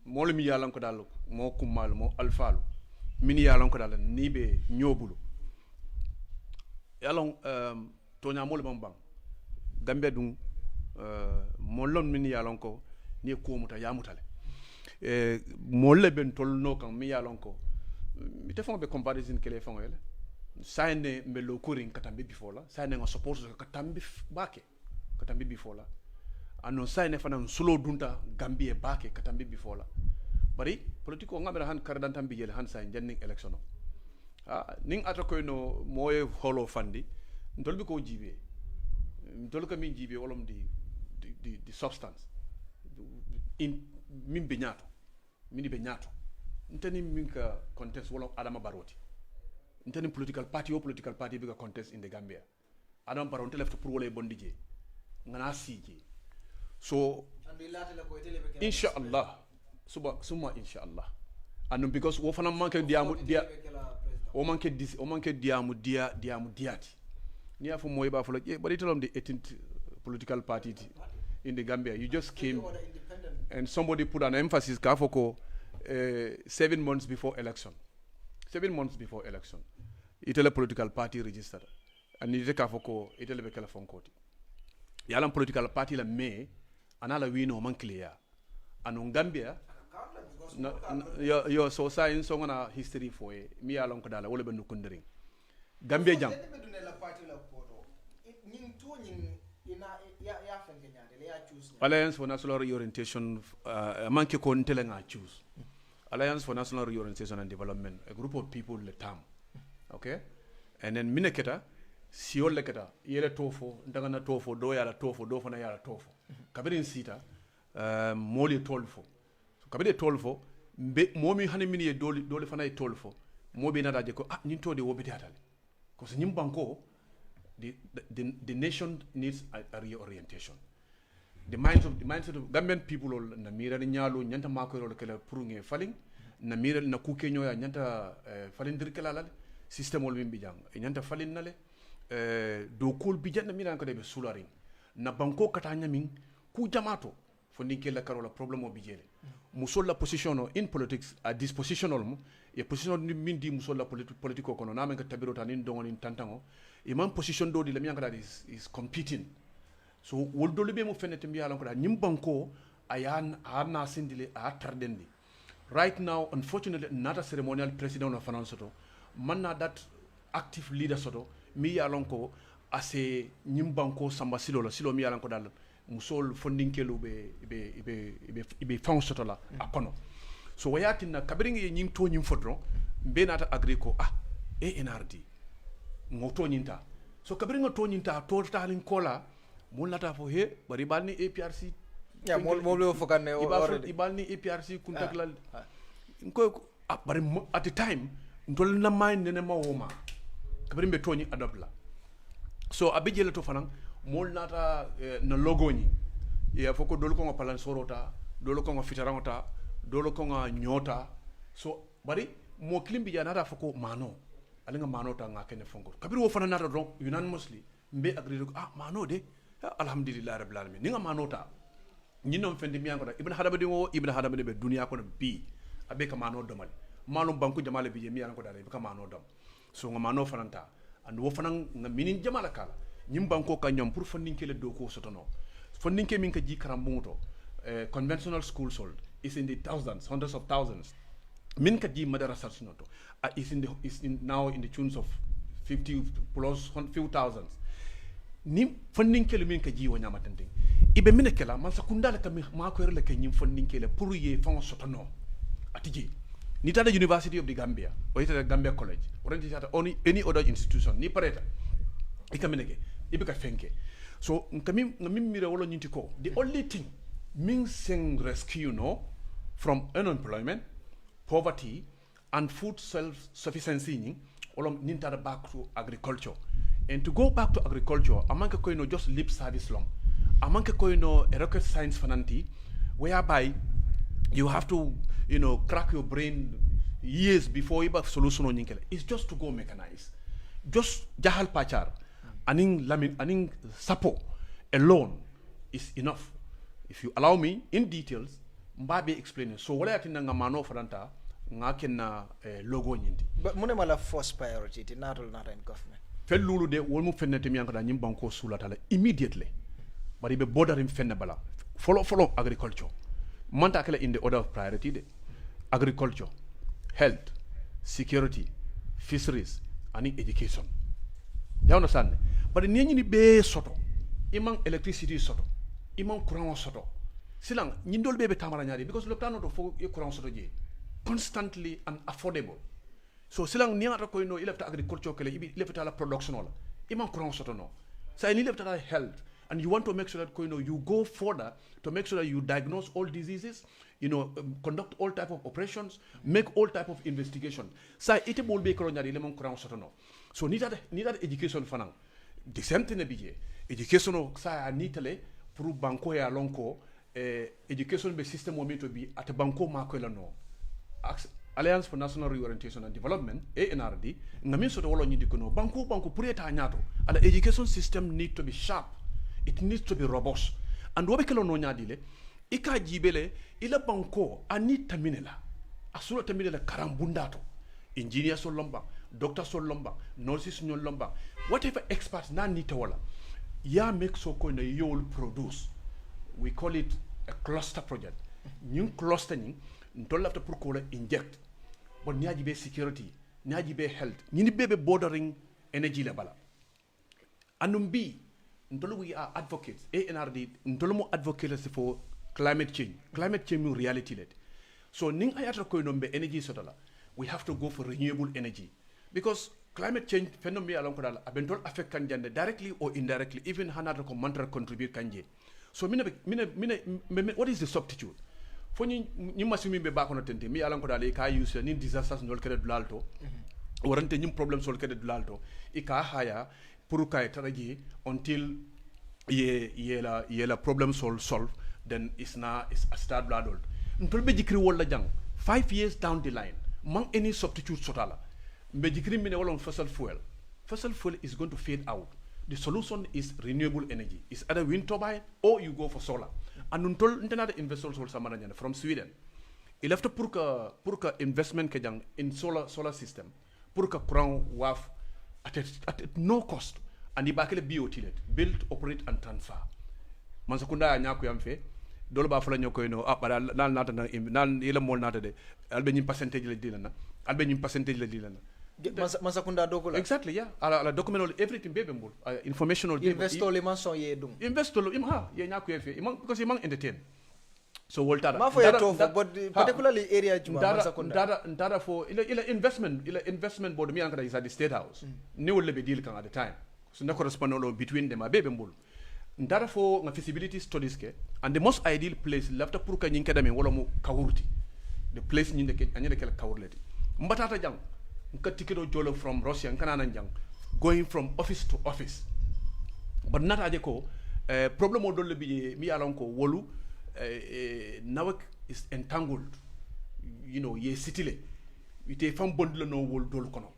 [SPEAKER 14] mol mi yalan ko dal mo kumal mo alfalu min yalan ko dal ni be nyobulu yalon tonya mol bambang gambe dum molon min yalon ko ni ko muta ya mutale molle ben tolno kan mi yalon ko mi te fon be comparison kele fon yele sayne me lo kurin katambe bifola sayne nga support katambe bake katambe bifola anon sayne fanan sulo dunta gambie bake katambe bifola bari politiko ngamira han kardantam bi yele han say janning election ning ata koy no moye holo fandi ndolbi ko jibe dol ko min jibe wolom di substance in min be ñaato min be ñaato ntani min ka contest wolom Adama Baroti ntani political party be ka contest in the Gambia Adama Baroti left pour wala bondi je ngana sije so inshallah suma inshallah and because wo fana manke diamu diati ni afu moy ba fulo e bari tolom the 18th political party in the Gambia. You just came and somebody put an emphasis kafoko 7 months before election. 7 months before election. Itele political party registered. And ite kafoko itele bekela fonkoti. Yalam political party la me anala wino man clear. And Gambia yo so sa in songona history for mi yalon ko dala wala ben kundering. Gambia jam Alliance for National Reorientation manke ko ntele nga choose Alliance for National Reorientation and Development, a group of people le tam, okay, and then mineketa siol leketa yele tofo ndanga tofo do yala tofo do fana yala tofo kabiri sita moli tolfo so kabiri tolfo momi hani mini doli fana tolfo mobi na daje ko ninto de wobiti atale ko so nyimbanko the nation needs a reorientation. The mindset of Gambian people na mira ni nyalo nyanta makoro kala purunge falling na mira na kukenyo ya nyanta falling dirkala la system ol mimbi jang nyanta falling nale do kul bi janna mira ko de sularing na banko kata nyamin ku jamato fondinke la karola problem o bijele musol la position in politics a disposition olmo e position ni mindi musol la politico kono na men ka tabiro tanin dongonin tantango e man position do di la mianga is competing. So woldo lebe mo fenete mbi yalan ko da nyim banko ayan na sindile a tardendi. Right now, unfortunately, not a ceremonial president of finance soto manna that active leader soto mi yalan ko ase nyim banko samba silo mi yalan ko dal musol funding kelu be finance soto la akono. So wayati na kabiringi nyim to nyim fodro mbe nata agriko ANRD ngoto nyinta. So kabiringo to nyinta to talin kola mulata fo he bari balni APRC
[SPEAKER 15] ya mol fokanne already
[SPEAKER 14] ibalni APRC kuntak la ko bari at the time ndol na may nene ma woma kabri be toni adopla so abijele to fanan mol nata na logo ni ya foko dol ko ngapalan sorota dol ko ngafitarangota dol ko nga nyota so bari mo klimbi ya nata foko mano alinga mano ta ngakene fongo kabri wo fanan nata don unanimously mbe agri mano de alhamdulillah rabbil alamin ninga manota nyinom fendi mi angoda ibn hadabadi be dunya ko bi abe ka mano domal mano banku jamale bi mi angoda be ka mano dom so nga mano fananta and wo fanan nga minin jamala kala nyim banko ka nyom pour fondinke le do ko sotono fondinke min ka ji karambunto conventional school sold is in the thousands, hundreds of thousands. Min ka ji madarasa sunoto is now in the tunes of 50 plus few thousands. Ni funding kele min ka ji wanya matante ibe min kala man sakunda la kam ma ko rele ka nyim funding kele pour ye fon sotono atiji ni tada University of the Gambia or ita Gambia College or any other institution ni pareta ikamineke ibe ka fenke so ngami mire wolo nyinti ko the only thing min sing rescue from unemployment, poverty and food self-sufficiency olom nintada back to agriculture. And to go back to agriculture, amanke koino just lip service long. Amanke koino a rocket science fananti, whereby you have to, crack your brain years before you have solution on yinkele. It's just to go mechanize. Just jahal pachar, aning sapo alone is enough. If you allow me in details, mbabe explaining. So wala yatinda ngamano faranta ngakena logo nyindi.
[SPEAKER 15] But mune mala first priority ti not in government.
[SPEAKER 14] Fel lulu de wolmu fennete mi yankada nyim banko sulatala immediately. Bari be bordering fenne bala. Follow agriculture. Manta kala in the order of priority de agriculture, health, security, fisheries, and education. You understand? But the ni be soto. Imang electricity soto. Imang courant soto. Silang nyindol bebe tamara nyari because le plano do fo e courant soto je constantly and affordable. So silang ni ngata ko no ilefta agriculture kele ibi ilefta la production wala imang courant soto no So I need to health, and you want to make sure that you go further to make sure that you diagnose all diseases, conduct all type of operations, make all type of investigation. So it will be so need that education for now. The same thing be education sa nitale pour banko ya lonko education be system to be at banko makola no Alliance for National Reorientation and Development ANRD ngamin so to wolo nyidi kono banko pour eta nyato and the education system need to be sharp, it needs to be robust, and wobe kelo no nyadile ika jibele ila banko ani taminela asura taminela karambundato engineer so lomba, doctor so lomba, nurses so lomba, whatever experts na need to wala ya make so ko na you'll produce. We call it a cluster project. New clustering ntola after pour ko inject, but niaji be security, niaji be health, ni be bordering energy level. Anumbi ntolo we are advocates ANRD ntolo mo advocates for climate change reality let. So ning ayatra ko nombe energy sotala, we have to go for renewable energy, because climate change phenomenon along kodala abentol affect kanjande directly or indirectly, even hanata ko mantra contribute kanje. So what is the substitute? For ni masumi be bakono tente mi along kodala ka use ni disasters nol kede dulalto warante ni problem sol kede dulalto e ka haya pour kay taraji until ye la problem solve, then it's a start bladol ntol be jikri wala jang 5 years down the line man any substitute sotala mbe jikri mine wala fossil fuel is going to fade out. The solution is renewable energy. It's either wind turbine or you go for solar. And until international investors also from Sweden, il have to purka investment kejang in solar system, purka crown waf at no cost, and the bakele BOT build, operate and transfer. Mansakunda nyaku yamfe dolo ba fula nyoko no para nal nata na ila mol nata de albe nyim percentage le dilana
[SPEAKER 15] Masakunda dogola.
[SPEAKER 14] Exactly, yeah. Ala document everything baby mbul. Informational.
[SPEAKER 15] Investor le man so ye dung.
[SPEAKER 14] Investor lo imha ye nyaku yefe. Because imang entertain. So voltada.
[SPEAKER 15] Ma for your talk, but particularly area juma Masakunda.
[SPEAKER 14] Ndara for ila investment board mi ankara is at the State House. Ni wolle be deal kan at the time. So na correspond between them a baby mbul. Ndara for feasibility studies ke, and the most ideal place left pour ka nyinka dame wala mo kawurti. The place nyinde anyele kala kawurleti. Mbatata jang tikiro jolo from Russia jang going from office to office, but not ajeko problem o dolle bi mi alon ko wolu nawak is entangled, ye cityle ite fam bondle no wol dol kono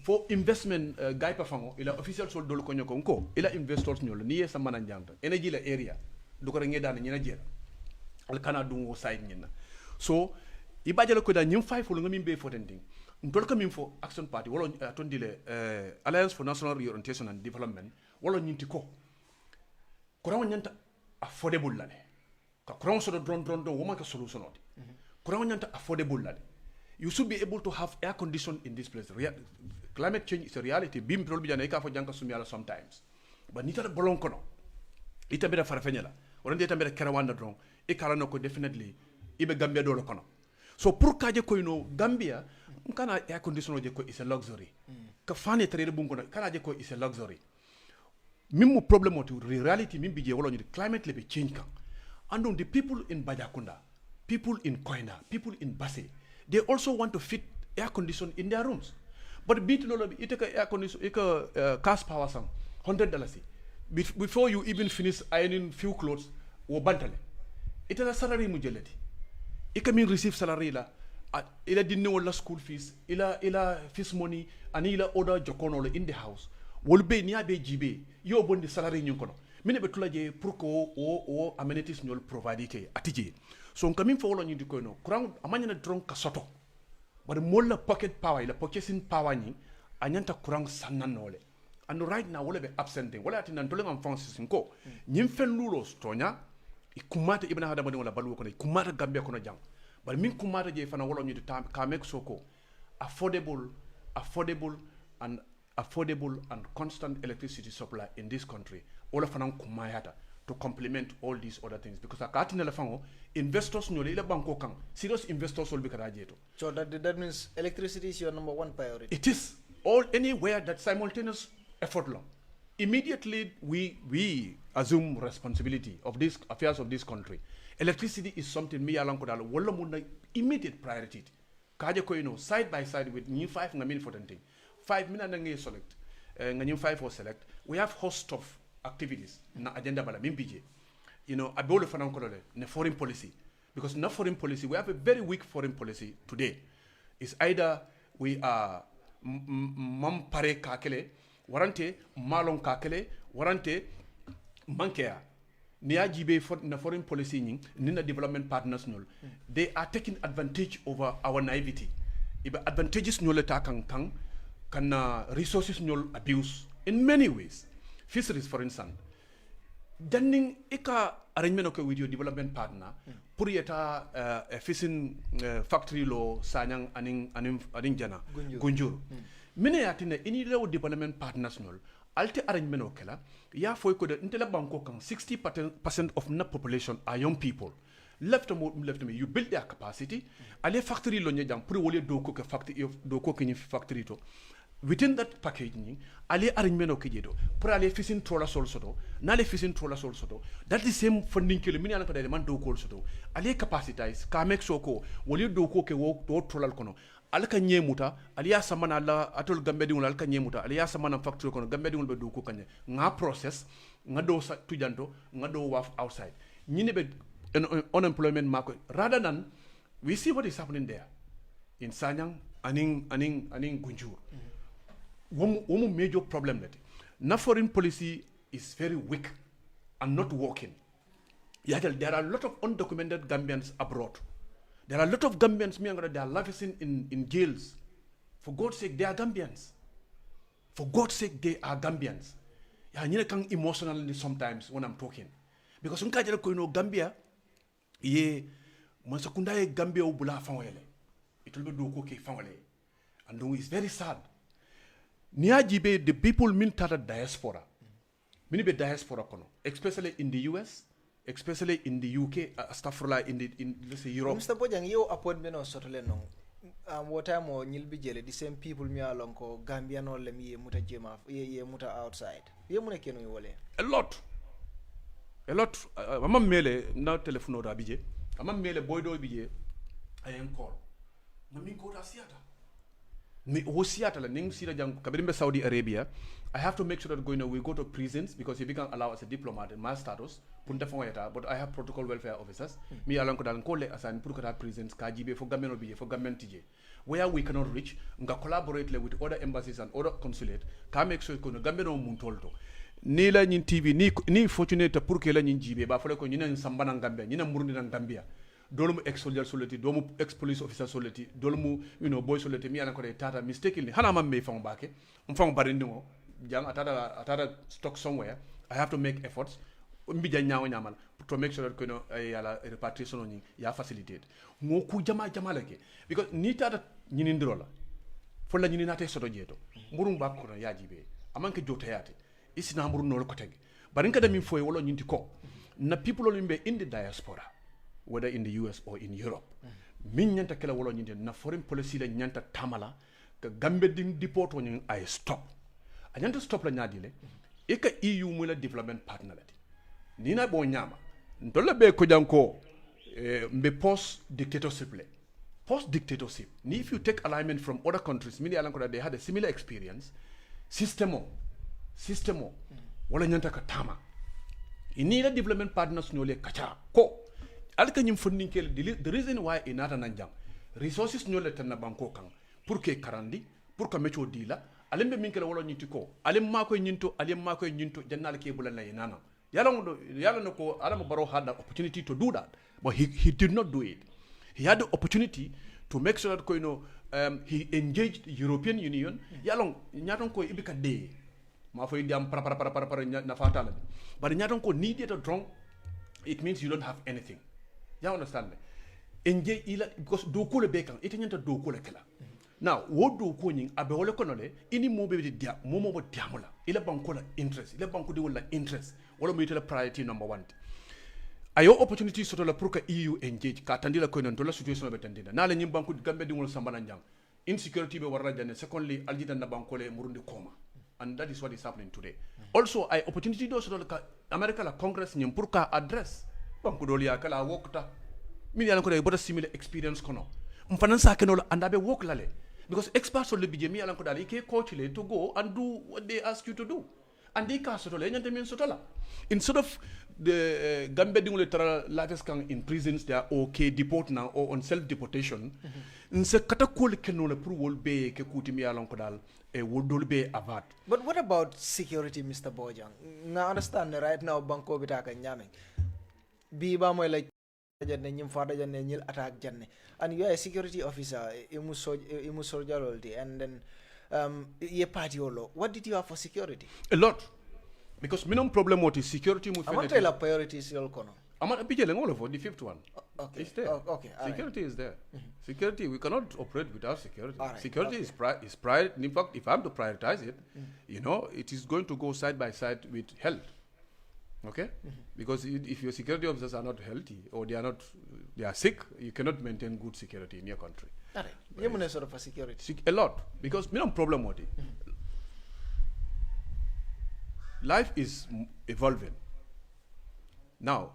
[SPEAKER 14] for investment guy pafango ila official sol dol ko nyoko ko ila investors nyol ni ye samana jang energy la area du ko ngi dana nyina jera al kana dum wo side nyina so ibajala ko da nyim fay fo ngami be fotending ntol kam info action party wala tondile Alliance for National Reorientation and Development wala nyinti ko ko nyanta affordable lane ka ko so drone do woma ka solution odi ko nyanta affordable lane. You should be able to have air condition in this place. Climate change is a reality. Bim tol bi jana ka fo janka sumiala sometimes, but nita bolon kono ita beda farafenyala wala ndeta beda kerawanda drone e kala no ko definitely ibe Gambia do lo kono. So pour kaje ko Gambia kana air conditioner je ko is a luxury. Ka fane trade bungo kana je ko is a luxury. Mimu problem to reality mimbi je wala ni climate le be change kan. And the people in Bajakunda, people in Koina, people in Basse, they also want to fit air condition in their rooms. But bit lolo iteka air condition gas power sang $100. Before you even finish ironing few clothes wo bantale. It is a salary mujeleti. Ika min receive salary la ila dinne wala school fees ila fees money ani ila order jokono in the house wolbe ni abe jibe yo bondi salary nyun kono mine be tulaje pour ko o amenities nyol provide ke atije so kamin fo wala nyi diko no kurang amanya na drone ka soto but molla pocket power ila purchasing power ni anyanta kurang sananole and right now wala be absenting wala atina ndole ngam francis ko nyim fen lulo stonya ikumata ibna hada wala balu ko ikumata Gambia kono jang but min kumata je fana wala nyi ka make soko affordable and constant electricity supply in this country all fana kumayata to complement all these other things, because akati na lafango investors nyole ila banko kan serious investors will be karajeto.
[SPEAKER 15] So that means electricity is your number one priority.
[SPEAKER 14] It is all anywhere that simultaneous effort long. immediately we assume responsibility of these affairs of this country. Electricity is something me alang kodal wala muna immediate priority. Kaja ko side by side with new 5 ngamin for thing. 5 mina nangi select. Ngamin 5 for select. We have host of activities na agenda bala mimbije. Abole fanan kolole na foreign policy. Because na foreign policy, we have a very weak foreign policy today. It's either we are mampare kakele, warante malon kakele, warante mankea. Niya jibe na foreign policy nina development partners nul. They are taking advantage over our naivety. Iba advantages nul ta kang resources nul abuse in many ways. Fisheries, for instance. Danning ika arrangement okay with your development partner pour yeta fishing factory lo sanyang aning jana gunjur mine yatina ini lew development partners nol alte arrangement okay la ya foy ko de intela banko kan 60% of the population are young people left me you build their capacity ale factory lo nyajang pour wole do ko factory to within that package ali arrangement okay jedo pour aller fishing troller sol soto na le fishing troller sol soto that the same funding ke le mini anaka de man do ko soto ali capacitize ka make sure ko woli do ko ke wo do troller kono alka nyemuta ali ya samana la atol gambe dingul alka nyemuta ali ya samana factory kono gambe dingul be do ko kanye nga process nga do sa tujanto nga do waf outside nyine be unemployment market rather than we see what is happening there in Sanyang aning Gunjur. One major problem that na foreign policy is very weak and not working. Yet there are a lot of undocumented Gambians abroad. There are a lot of Gambians they are languishing in jails. For God's sake, they are Gambians. For God's sake, they are Gambians. I can emotionally sometimes when I'm talking. Because Gambia, Gambia ubula fawele. It will be do cook family. And it's very sad. Niajibe, the people mean tata diaspora. Many be diaspora kono, especially in the US, especially in the UK, in let's say Europe.
[SPEAKER 15] Mr. Bojang, you appointment on Sotole no. What time or Nilbi Jelly, the same people me along ko Gambia no let me muta jema, ye muta outside. Ye mune kenu wole.
[SPEAKER 14] A lot. I'm a mele now telephone or abije. I'm a mele boy do bije. I am call. Mami go to theater. Me Seattle ning sira jang kabirimbe Saudi Arabia. I have to make sure that we go to prisons because if you can allow as a diplomat in my status, but I have protocol welfare officers. Me along kodal kole assign purkata prisons kajibe for government obiye for government tije. Where we cannot reach, nga collaborate with other embassies and other consulate. Ka make sure ko government o muntolto. Ni la nyin TV ni fortunate pour que la nyin jibe ba fole ko nyina sambana Gambia, nyina murundi na Gambia. Dolumu ex-soldier soleti, dolumu ex-police officer soleti, dolumu boy soleti, mi anako de tata mistakenly. Hana mamme fang bake, mfang barindingo, jang atada stock somewhere. I have to make efforts. Mbija nyawo nyamal to make sure that yala repatriation on ya facilitate. Ngoku jama leke because ni tata nyinindrola. Fola nyini nate soto jeto. Murung bakko ya jibe. Amanke jotayate. Isi na muru no ko tege. Barinka da min foy wolo nyinti ko. Na people olimbe in the diaspora. Whether in the US or in Europe. Min nyanta kala wolo nyinte na foreign policy la nyanta tamala ka gambe ding deport woni ay stop. A nyanta stop la nyadile e ka EU mu la development partner lati. Nina bo nyama. Ndola be ko janko mbe post dictatorship le. Post dictatorship. Ni if you take alignment from other countries, many alanko they had a similar experience. Systemo wala nyanta ka tama. Ini la development partners nyole kacha ko alka nyim funding kel the reason why inata nanjang resources nyole tan na banko kan pour que karandi pour que mecho dila alembe min kel wolo nyiti ko alem ma koy nyinto jannal ke bulan lay nana yalla no ko alama baro had the opportunity to do that but he did not do it. He had the opportunity to make sure that he engaged European Union yalong nyaton ko ibika de ma fay diam para na fatala but nyaton ko needed a drunk it means you don't have anything. You understand me? Engage because do ko le bekan it nyanta do ko le kala. Now what do ko nying abe wole konole ini mo be dia mo diamola ila banko la interest ila banko di wala interest wala mo itela priority number 1. Ayo opportunity soto la pour que EU engage ka tandila ko non to la situation be tandina na la nyim banko gambe di wala sambana njang insecurity be warra jane secondly aljita na banko le murundi koma And that is what is happening today. Also, I opportunity those America la Congress nyem pour ka address. Banku dolia kala wokta. Mini alan ko de bota similar experience kono. Mfanan sa keno andabe wok lale. Because experts on the BJ mi alan ko dali ke coach le to go and do what they ask you to do. And they can't sotole nyante min sotola. Instead of the Gambia dingule tara lates kang in prisons, they are okay deport now or on self deportation. Nse kata kol keno le pour wol be ke kuti mi alan ko dal e wodol be avat.
[SPEAKER 15] But what about security, Mr. Bojang? Now understand right now banko bitaka nyaming. Biba mo like janne nyim fada janne nyil attack janne. And you are a security officer, imu soldier and then ye party olo. What did you have for security?
[SPEAKER 14] A lot. Because minimum problem what is security mu
[SPEAKER 15] I'm tell priorities all kono.
[SPEAKER 14] I'm not appealing all of the fifth one.
[SPEAKER 15] Okay.
[SPEAKER 14] It's there.
[SPEAKER 15] Okay.
[SPEAKER 14] Security is there. Security, we cannot operate without security.
[SPEAKER 15] Right.
[SPEAKER 14] Security is pride. In fact, if I have to prioritize it, you know, it is going to go side by side with health. Okay? Because if your security officers are not healthy or they are sick, you cannot maintain good security in your country.
[SPEAKER 15] All right. You sort of for security.
[SPEAKER 14] A lot. Because minimum problem what it. Life is evolving. Now,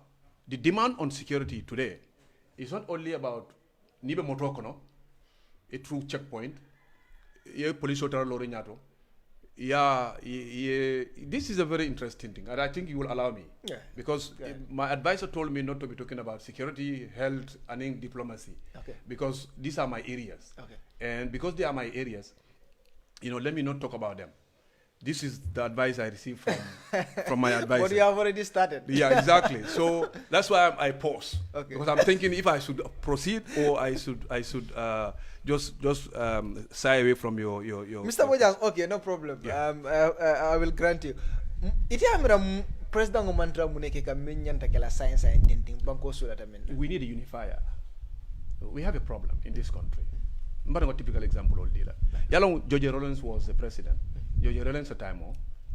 [SPEAKER 14] the demand on security today is not only about nibe motokono, a true checkpoint, ye police otara lorenyato. Yeah, this is a very interesting thing, and I think you will allow me.
[SPEAKER 15] Yeah.
[SPEAKER 14] Because my advisor told me not to be talking about security, health, and diplomacy.
[SPEAKER 15] Okay.
[SPEAKER 14] Because these are my areas.
[SPEAKER 15] Okay.
[SPEAKER 14] And because they are my areas, you know, let me not talk about them. This is the advice I received from my advisor.
[SPEAKER 15] But you have already started.
[SPEAKER 14] Yeah, exactly. So that's why I pause.
[SPEAKER 15] Okay.
[SPEAKER 14] Because I'm thinking if I should proceed or I should just shy away from your
[SPEAKER 15] Mr. Bojang, okay, no problem.
[SPEAKER 14] Yeah.
[SPEAKER 15] I will grant you. Iti amira president ngomantra muneke ka minyanta kala science and thinking banko surata men.
[SPEAKER 14] We need a unifier. We have a problem in this country. But a typical example all dealer. Yalong George Rollins was the president. George Rollins at time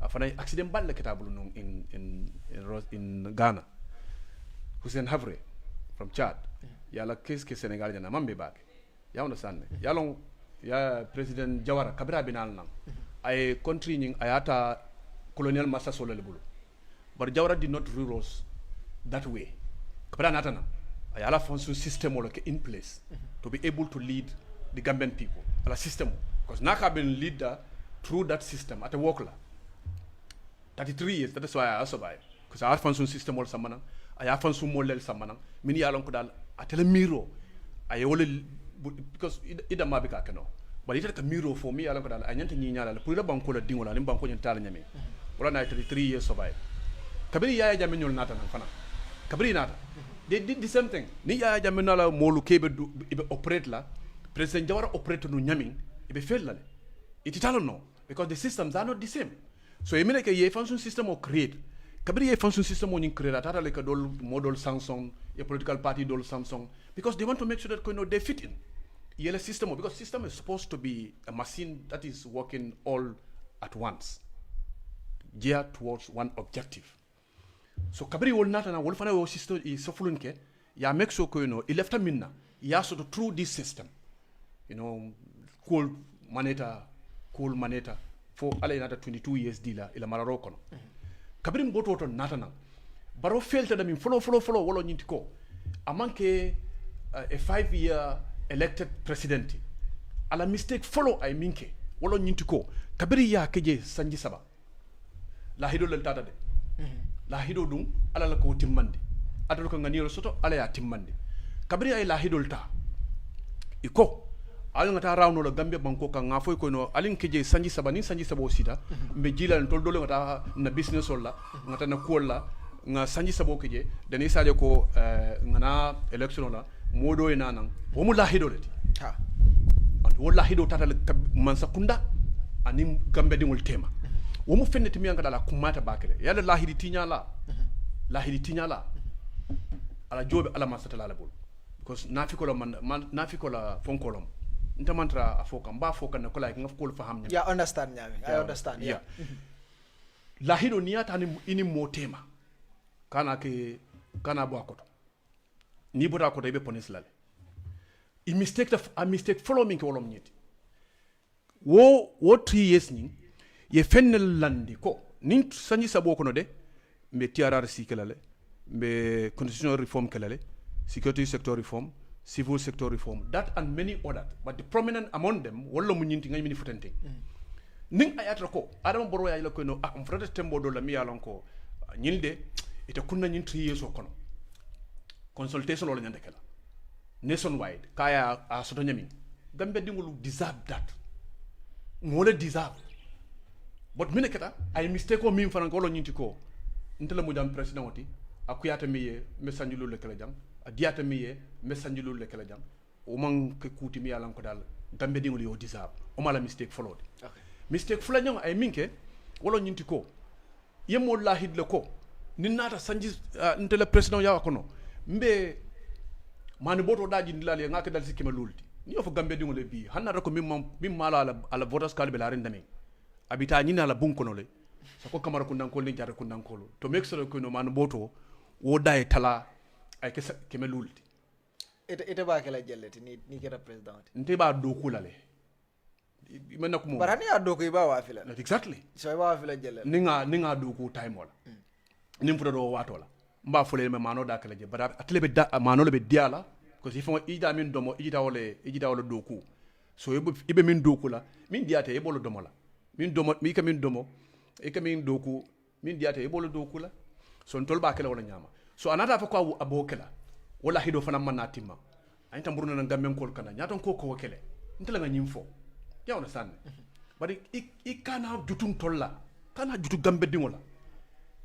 [SPEAKER 14] after an accident bad like in Ghana. Hussein Havre from Chad. Yala case Senegal and Mambe back. You understand me? Yalong President Jawara Kabira Binal nang. I continuing ayata colonial master solo bulu. But Jawara did not rule us that way. Kabira natana. Ayala function system in place to be able to lead the Gambian people. A system. Because Naka been leader through that system at a workla. 33 years, that is why I survived. Because I have function system or samana, I have function model samana, many along kudal, I tell a mirror. I only because it a mabika cano. But it's like a mirror for me, along kudal, I need to nyala, put a bankola dingola, and banko in Talanami. Well, I 33 years survived. Kabiri ya jaminul nata fana. Kabiri nata. They did the same thing. Ni ya jaminala molu kebe operate la. President Jawara operate no nyaming, ibe fail la. It Italian no, because the systems are not the same. So you mean like a function system or create. Kabiri a function system when you create a like a dol model Samsung, a political party dol Samsung, because they want to make sure that they fit in. Yellow system because system is supposed to be a machine that is working all at once, geared towards one objective. So Kabiri will not and Wolfana will system is so fluent. Ya make sure he left a minna. He has to through this system. Cool maneta for another 22 years dealer ila mararo kono kabrim boto to natana baro felta da min follow wolo nyintiko amanke a 5-year elected president ala mistake follow ay minke wolo nyintiko kabiri ya keje sanji saba la hido lel tata de la hido dum ala la ko timmande adol ko ngani soto ala ya timmande kabiri ay la hidol ta iko alin ngata rawno la Gambia banko kan nga foy ko no alin keje sanji sabani sanji sabo sita mbe jila tol dole ngata na business wala ngata na kola nga sanji sabo keje dani saje ko ngana election la modo ina nan wo mu lahido leti ha and wo lahido tata man sakunda ani Gambia dingol tema wo mu fenneti mi ngata la kumata bakere yalla lahidi tinyala ala jobe ala masata la bol because nafiko la man nafiko la fonkolom ntamantra afoka mba foka na kola ngaf ko fa hamnya
[SPEAKER 15] yeah understand nyami I understand yeah
[SPEAKER 14] lahido niyata ni ini motema kana bo akoto ni bota ko be ponis lale a mistake follow me ko wolom nyeti wo 3 years ni ye fennel landi ko nin sanji sabo kono de mbe TRRC kelale mbe constitutional reform kelale security sector reform civil sector reform that and many others but the prominent among them walla mu nyinti ngay mini futante ning ayatra ko adama boro ya ko no am frata tembo do la mi yalon ko nyilde ita kunna nyin 3 years kono consultation wala nyande kala nationwide kaya a soto nyami gambe dingulu deserve that ngole deserve but mine keta ay mistake ko min fanan ko lo nyinti ko ntela mu jam president wati akuyata miye mesanjulu le kala jam adiata miye mesanjulu le kala jam o man ke kuti mi yalan ko dal gambe dingulu yo deserve o mala mistake followed okay. Mistake fula nyong ay minke wala nyinti ko yemo lahid le ko ni nata sanji ntele president yawa kono mbe mani boto daji ndilale ngake dal sikima lulti ni ofo gambe dingole bi hanna rako mim mala ala voters card be la rendame abita nyina la bunkono le sako kamara kundankol ni jare kundankol to make sure ko no mani boto wo day tala ay keme lulti
[SPEAKER 15] ite ba kala jelleti ni kera president
[SPEAKER 14] nte ba do kulale imena ko mo
[SPEAKER 15] barani ya do ko iba wa fila
[SPEAKER 14] exactly
[SPEAKER 15] so iba wa fila jelle
[SPEAKER 14] ninga do ko time wala nim fudo do wato la mba fule me mano da kala je bara atlebe da mano le be diala ko si fon ida min domo ida wala doku so ibe min doku la min diata e bolo domo la min domo mi ka min domo e ka min doku min diata e bolo doku la so ntol ba kala wala nyama so anata fa ko abokela wala hido fana manatima anta mburuna na gamen kol kana nyaton ko wakele ntela nga nyimfo ya ona sanne bari ikana jutun tolla kana jutu gambe dingola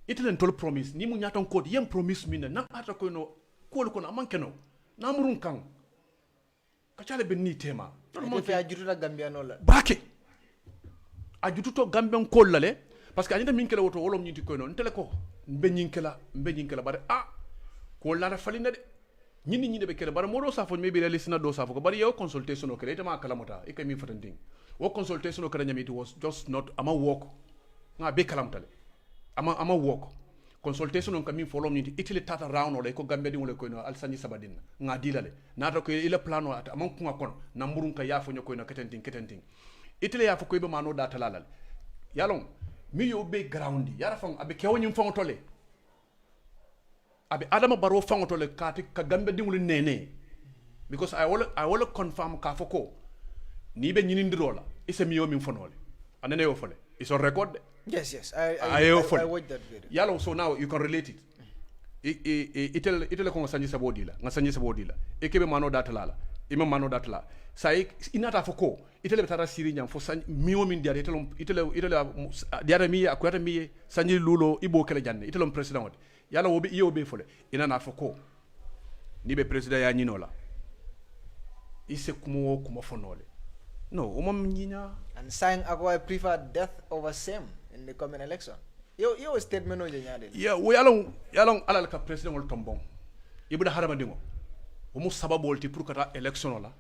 [SPEAKER 14] itelen tol promise ni mu nyaton ko yem promise mina na ata ko no ko ko na mankeno na murun kan ka chale ben ni tema
[SPEAKER 15] non fi ajutu la gambia no la
[SPEAKER 14] bake ajutu to gamben ko lale parce que anyata min kala woto wolom nyiti ko no ntele ko mbe nyinkela bari ko la falina de ñini be kele bara modo safo maybe la lisina do safo ko bari yo consultation o kele itama kalamata e kami fatanding wo consultation o kala nyami it was just not ama work nga be kalamtale ama work consultation on kami follow ni itile tata round o le ko gambe dingole ko no alsani sabadin nga dilale nata ko ile plano ata amon ko ngakon na murun ka yafo nyoko no ketenting itile yafo ko be mano data lalal yalon mi yo be groundi yara fon abe kewoni fon tole abe adama baro fangoto le kati ka gambe dingul nene because I will confirm ka foko ni be nyini ndirola ise miyo min fonole anene yo fole it's on record
[SPEAKER 15] yes I watched that video
[SPEAKER 14] yalo so now you can relate it itele ko sanji sabodila nga sanji sabodila e kebe mano datalala ima mano datala sai inata foko itele betara siri nyam fo sanji miyo min diare itele diare mi akwata mi sanji lulo ibo kele janne itele president yala wobe iyo be fole ina na foko ni be president ya nyinola ise kuma fonole no umam nyinya
[SPEAKER 15] and saying I prefer death over same in the coming election yo statement no nyade
[SPEAKER 14] yeah we yalong alal ka president wol tombon ibuda harama dingo umu sababu wolti pour kata election la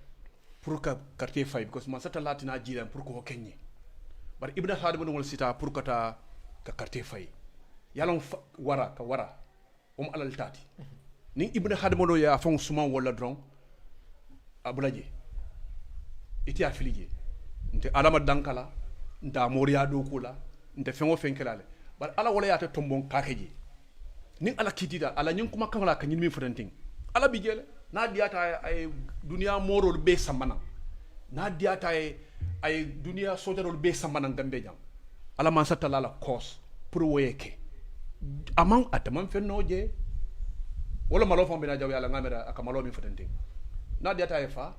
[SPEAKER 14] pour ka quartier fay because man sata latina jiran pour ko kenyi bar ibuda harama wol sita pour kata ka quartier fay yalong wara alal tati ni ibna hadamo ya fon suma wala dron abulaje iti afilije nte alama dankala nda moriya do kula nte fengo fenkelale bar ala wala yata tombon kakeje ni ala kitida ala nyin kuma kangala kanyin mi futanting ala bijele na diata ay dunia morol be samana na diata ay dunia sojarol be samana gambe jam ala man satala la cause pour woyeke amang ataman fennoje wala malo fon bina jaw yalla ngamera akamalo mi fatante na diata e fa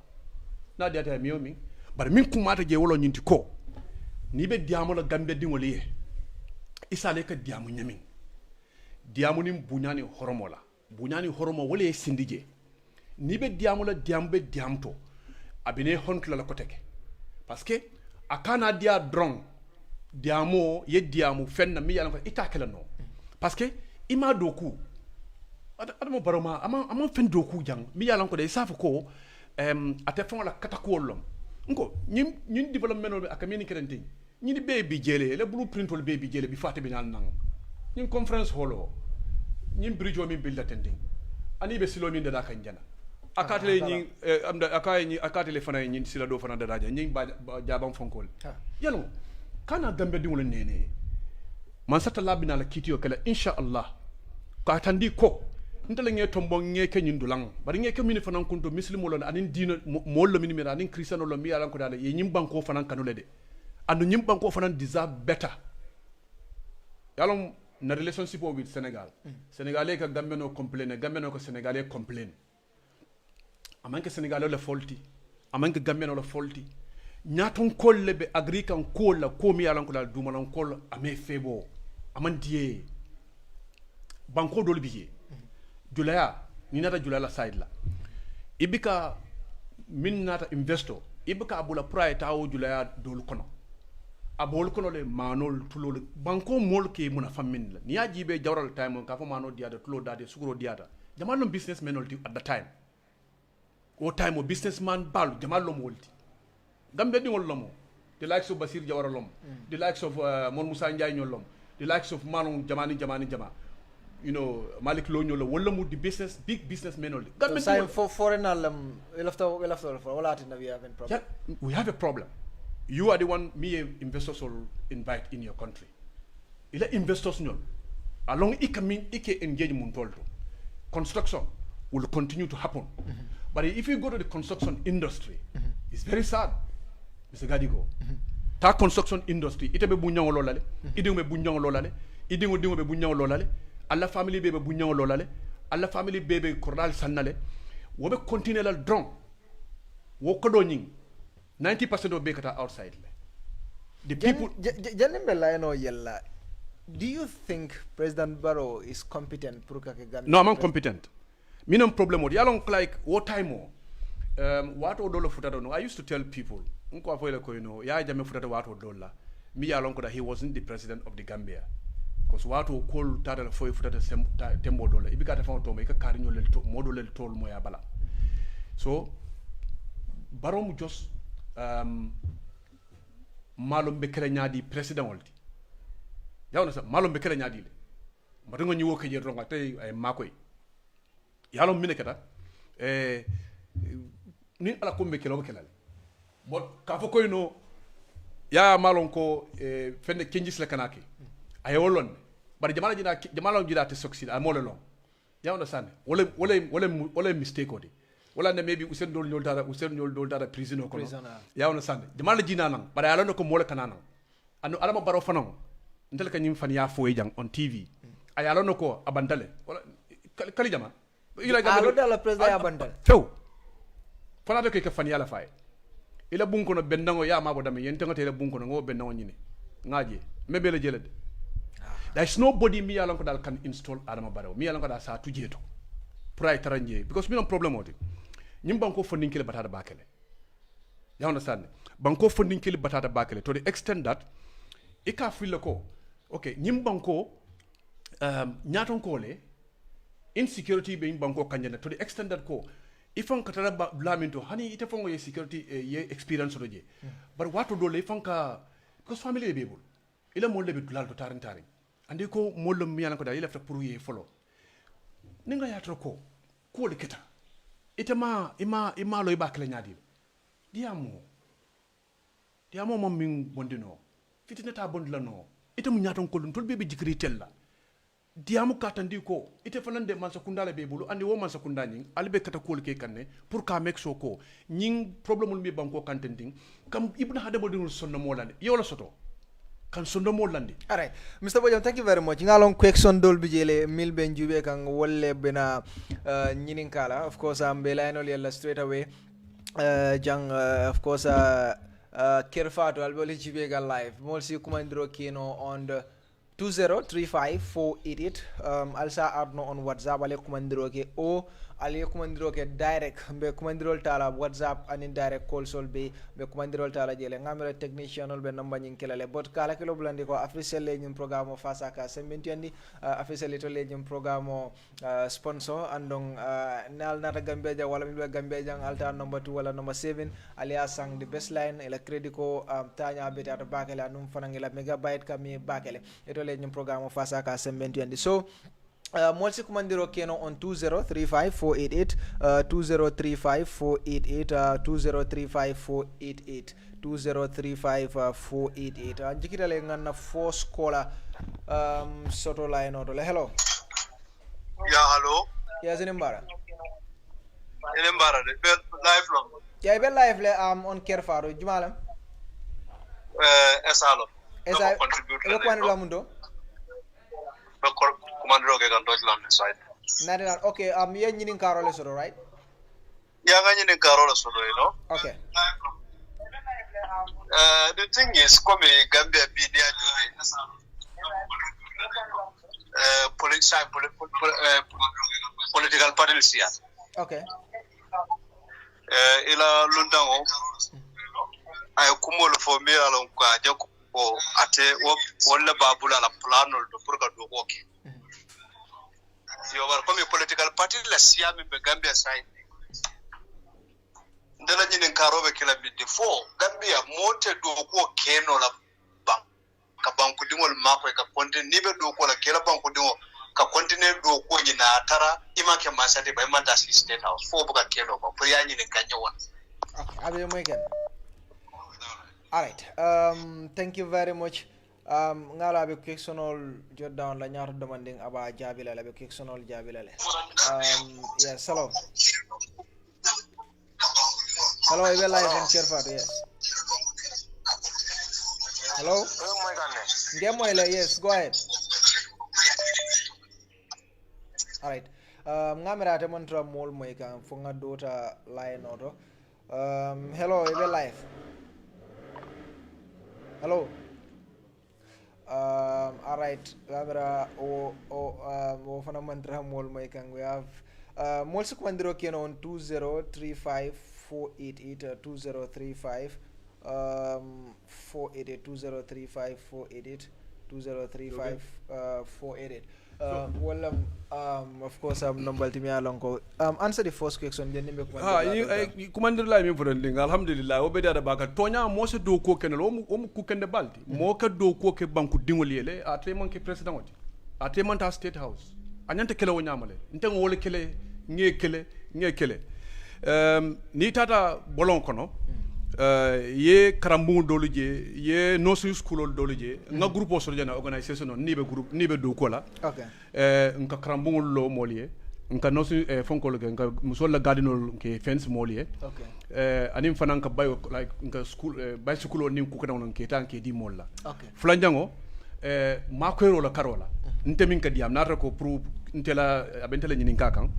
[SPEAKER 14] na diata e miomi bar min kumata je wolo nyinti ko ni be diamo la gambe dingoli e isale ka diamo nyamin diamo nim bunyani horomo wala e sindije ni be diamo la diambe diamto abine honkla la koteke parce que akana dia drong diamo ye diamo fenna mi yalla ko itakela no parce que ima doku adamo baroma ama fen doku jang mi yalla ko de safu ko ate fon la katakolom ngo ñin development be akamini kerenti ñi baby jele le blueprint wol baby jele bi faté bi nan nang ñin conference holo ñin bridge mi build attending ani be silo min da kan jana akatele ñi amda akay ñi akatele fana ñi sila do fana da daja ñi ba jabam fonkol yalo kana gambe di wala nene man sata labina la kitiyo kala insha Allah ka tandi ko ntele nge tombo nge ke nyindulang bari nge ke mini fanan kunto muslimo lo anin dino mollo mini mira anin christiano lo mi ala ko dala ye nyimban ko fanan kanule de andu nyimban ko fanan deserve better yalom na relationship with Senegal Senegalais ka gambe no complain gambe no ko Senegalais complain amanke Senegalais le faulty amanke gambe no le faulty nyaton kolle be agrikan kolla ko mi ala ko dal dumanan kol ame febo amandie banko dol biye julaya ni nata julala side la ibika min nata investor ibika abula price tawo julaya dol kono abol kono le manol tulol banko mol ke muna fammin la ni ajibe jawral time ka fa mano diada tulo dade suguro diada jamalum businessman olti at the time o time o businessman balu jamalum wolti gambe dingol lomo the likes of Basir Jawara lom the likes of Mon Musa Njay ñolom the likes of Manon Jamani Jama you know Malik Lo ñolo wala mu the business big businessmen olti gambe
[SPEAKER 15] so for foreign we'll have to wala atina we have a problem.
[SPEAKER 14] Yeah, we have a problem. You are the one me investors will invite in your country. Ila investors ñol along ike engage mun tolto. Construction will continue to happen. But if you go to the construction industry, it's very sad. Mr. Gadigo. Ta construction industry ite be buñango lolale, idingo be buñango lolale, idingo be buñango lolale, alla family be buñango lolale, alla family be koral sannale, wobe continue la drone. Wo kodo ñing 90% of bekata outside. The people.
[SPEAKER 15] Do you think President Barrow is competent?
[SPEAKER 14] No, I'm competent. Minimum problem. Yalong like what time more? What odolo futado no? I used to tell people, unko afoile ko ya jame futado what odola. Me yalong that he wasn't the president of the Gambia. Because what o call tada foi futado tembo dola. Ibikata fa to me ka karinyo lel to modo lel tol moya bala. So Barrow mu just malum be kala nyaadi president wolti yawna sa malum be kala nyaadi le matango nyi woke je ronga tay ay makoy yalom mine kata ni ala ko be kala kala bot ka fo koy no ya malon ko fende kenjis la kanaki ay wolon bari jamala jina te succeed al mololon yawna san wala mistake odi wala ne maybe usen dol dara prison ko yawna sande jamal jina nan bara yalla no ko mole kanana anu alama baro fanon ndel ka nyim fan ya foy jang on TV ay yalla no ko abandale wala kali jama ila
[SPEAKER 15] alo dala president abandale
[SPEAKER 14] few fana de ke fan yalla fay ila bunko no bendango ya mabo dame yente ngote ila bunko no ngo bendango nyine ngaje mebe la jelede there is nobody mi yalla ko dal can install adama baro mi yalla ko da sa tujeto pour ay taranje because mi non problem odi ñim banko funding kele batata bakele you understand banko funding kele batata bakele to the extent that ika feel ko okay ñim banko ñaton ko le insecurity be banko kanjana to the extent that ko ifon katara blaminto hani ite fongo ye security ye experience roje but wato do le fonka because family be bol ila mo le be dulal to tarin andi ko mo lo mi yana ko da ila fa pour ye follow ninga yatro ko le keta itama ima lo ibakle nyadi diamo mom min bondino fitina ta bondla no itamu nyaton ko dun tolbe be jikri tella diamo katandi ko ite fanande man sakunda le be bulu andi wo man sakunda nyin albe kata ko ke kanne pour ka mek so ko nyin problème mi banko kantending kam ibna hada bodul sonno molande yola soto kan sondo molandi.
[SPEAKER 15] All right, Mr. Bojang, thank you very much. Ngalong question dol bijele mil ben jube kang wolle bena nyinin kala. Of course, I'm belayno yella straight away. Jang of course Kerr Fatou alboli jube ga live. Mol si kumandro kino on the 2035488 alsa adno on WhatsApp ale kumandro ke o ale kumandro ke direct be kumandro tala WhatsApp anin direct call sol be kumandro tala jele ngamira technician ol be number nyin kelale bot kala kelo blandi ko official le nyum programme fasa ka sementiandi official to le nyum programme sponsor andong nal nata gambeja wala mi gambeja alta number 2 wala number 7 alias sang the best line ela credit ko tanya beta to bakela num fanangela megabyte kami bakele le nyum programme fasa ka sementiandi so Molsi Kumandiro Keno on 2035-488, 2035-488, 2035-488, 2035-488. Jikita le ngana force caller soto line order. Hello.
[SPEAKER 16] Yeah, hello.
[SPEAKER 15] Yes, Inimbara.
[SPEAKER 16] Inimbara, live long.
[SPEAKER 15] Yeah, be live le on Kerr Fatou. Jumalam.
[SPEAKER 16] Esalo.
[SPEAKER 15] Esa kwani la mundo.
[SPEAKER 16] Commander ke kan Deutschland side.
[SPEAKER 15] Nadiran, okay, ye nyinin karole soto, right?
[SPEAKER 16] Yeah, nyinin karole soto, you know.
[SPEAKER 15] Okay.
[SPEAKER 16] The thing is, come Gambia be near political parties here.
[SPEAKER 15] Okay.
[SPEAKER 16] Ila lundango ay kumol fo mi alon kwa jako ate wala babula la planol do pour ka do woke. Yo war comme political party la siami be Gambia side. Ndala nyine karobe kila bidi fo Gambia mote do ko keno la bank ka banku dingol mako ka kontin nibe do ko la kila banku dingo ka kontine do ko nyina tara ima ke masate ba mata state house fo buka keno ko pour ya nyine kanyo won.
[SPEAKER 15] Okay, abe moyken. All right. Thank you very much. Ngala be questionol jot down la ñaatu demanding aba jabila la be questionol jabila le. Yes, hello. Hello, I will live in Kerr Fatou, yes. Hello? Yes, go ahead. All right. Ngamira te montra mol moy kan fo nga dota line auto. Hello, I will live. Hello. All right. Ngamira o fana mantra mol moy kan we have mol su kwandiro keno on 2035 488 2035 488 2035 488 2035 488 well of course number timi alonko answer the first question then nimbe
[SPEAKER 14] commander la mi fodon alhamdulillah o beda da baka tonya mo se do ko kenelo o ku kende balti mo ka do ko ke banku dingol yele ate man ke president wati ate man ta state house anyante kele o nyamale nten wole kele nge kele ni tata bolon kono ye karambu dolu je ye nosu school dolu je nga groupe so jana organisation non nibe groupe nibe do ko la
[SPEAKER 15] okay
[SPEAKER 14] nka karambu lo molie nka nosu fonko lo nka musol la gadinol ke fence molie
[SPEAKER 15] okay
[SPEAKER 14] anim fanan ka bayo like nka school bicycle ni ku kana non ke tan ke di molla
[SPEAKER 15] okay
[SPEAKER 14] flanjango ma ko ro la karola nte min ka diam nata ko pour ntela abentela nyinin kakan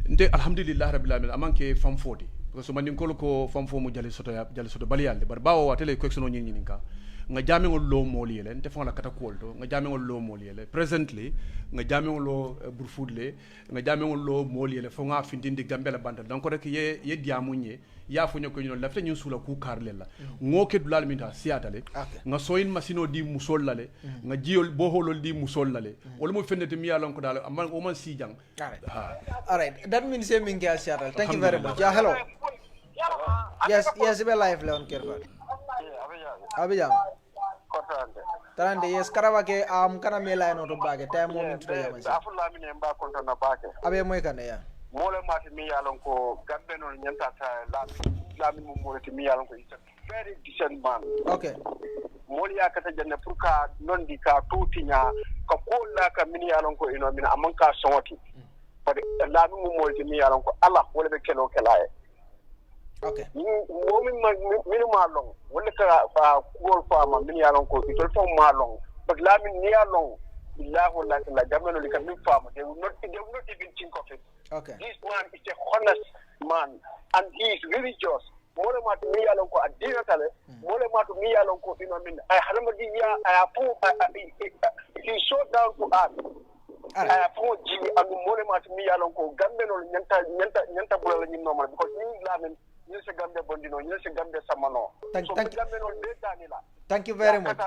[SPEAKER 14] nte alhamdulillah rabbil alamin amanke fam fodi parce que man ko fam fo mu jali soto baliyalde bar bawo watele question o nyinin ka nga jame ngol lo moli ele nte fon la kata kolto nga jame ngol lo moli ele presently nga jame ngol lo burfudle nga jame ngol lo moli ele fo nga findindi gambela banda donc rek ye diamunye ya fo nyako ñu lafta ñu sula ku karlela ngoke dulal minta siatale nga soyin masino di musol lale nga jiol bo holol di musol lale wala mo fendete mi yalon ko dal amman o man si jang
[SPEAKER 15] all right that means say min ga siatal thank you very much yeah hello yes be live leon Kerr Abijam Tarande yes karawake kana me line auto bage time moment to yama
[SPEAKER 16] afulla mine mba konto na bake
[SPEAKER 15] abe moy kan ya
[SPEAKER 16] mole mati mi yalon ko gambe non nyanta ta lami mo molati mi yalon ko is a very decent man
[SPEAKER 15] okay
[SPEAKER 16] mole yakata janne pour ka nondi ka tutinya ko kolla ka mi yalon ko ino mina amman ka soti but lami mo molati mi yalon ko Allah wala be kelo kelaye
[SPEAKER 15] okay
[SPEAKER 16] min ma long wala ka fa ko fa ma min ya long ko to to ma long but la min ya long billahi wala la jamano li kan min fa ma they will not even think of it
[SPEAKER 15] okay
[SPEAKER 16] this man is a honest man and he is religious mole ma to mi ya long ko adina tale mole ma to mi ya long ko ino min ay halama di ya ay apu he showed down to us ay apu ji and mole ma to mi ya long ko gambe no nyanta bula la nyinno ma because ni la min Nyese Gambia bondino, nyese Gambia samano.
[SPEAKER 15] Thank you very much.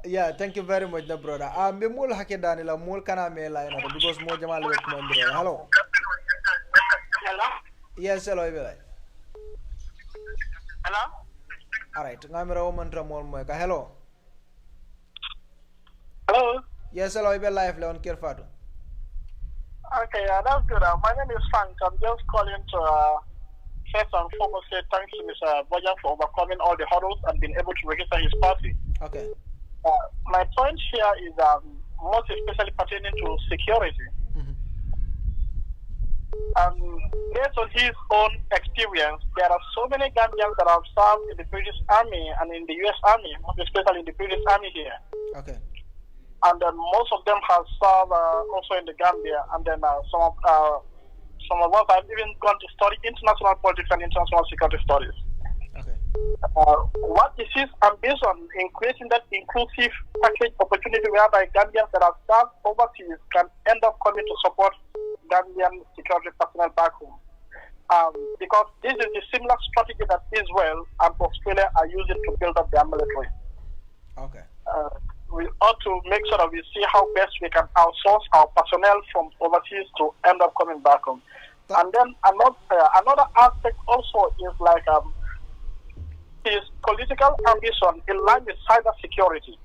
[SPEAKER 15] Yeah, thank you very much, the brother. Me mul hake danila mul kana me line because mo jamal wet mandro. Hello.
[SPEAKER 16] Hello.
[SPEAKER 15] Yes, hello, Hello.
[SPEAKER 16] Hello.
[SPEAKER 15] All right, ngamira o mantra mol mo ka hello.
[SPEAKER 16] Hello.
[SPEAKER 15] Yes, hello, Ibe live on Kerr Fatou.
[SPEAKER 16] Okay, that's good. My name is Frank. I'm just calling to first and foremost say thanks to Mr. Bojang for overcoming all the hurdles and being able to register his party.
[SPEAKER 15] Okay.
[SPEAKER 16] My point here is most especially pertaining to security. Based on his own experience, there are so many Gambians that have served in the British Army and in the U.S. Army, most especially in the British Army here.
[SPEAKER 15] Okay.
[SPEAKER 16] And then most of them have served also in the Gambia, and then some of us have even gone to study international politics and international security studies.
[SPEAKER 15] Okay.
[SPEAKER 16] What is his ambition in creating that inclusive package opportunity whereby Gambians that have served overseas can end up coming to support Gambian security personnel back home? Because this is a similar strategy that Israel and Australia are using to build up their military.
[SPEAKER 15] Okay.
[SPEAKER 16] We ought to make sure that we see how best we can outsource our personnel from overseas to end up coming back home. And then another aspect also is like his political ambition in line with cyber security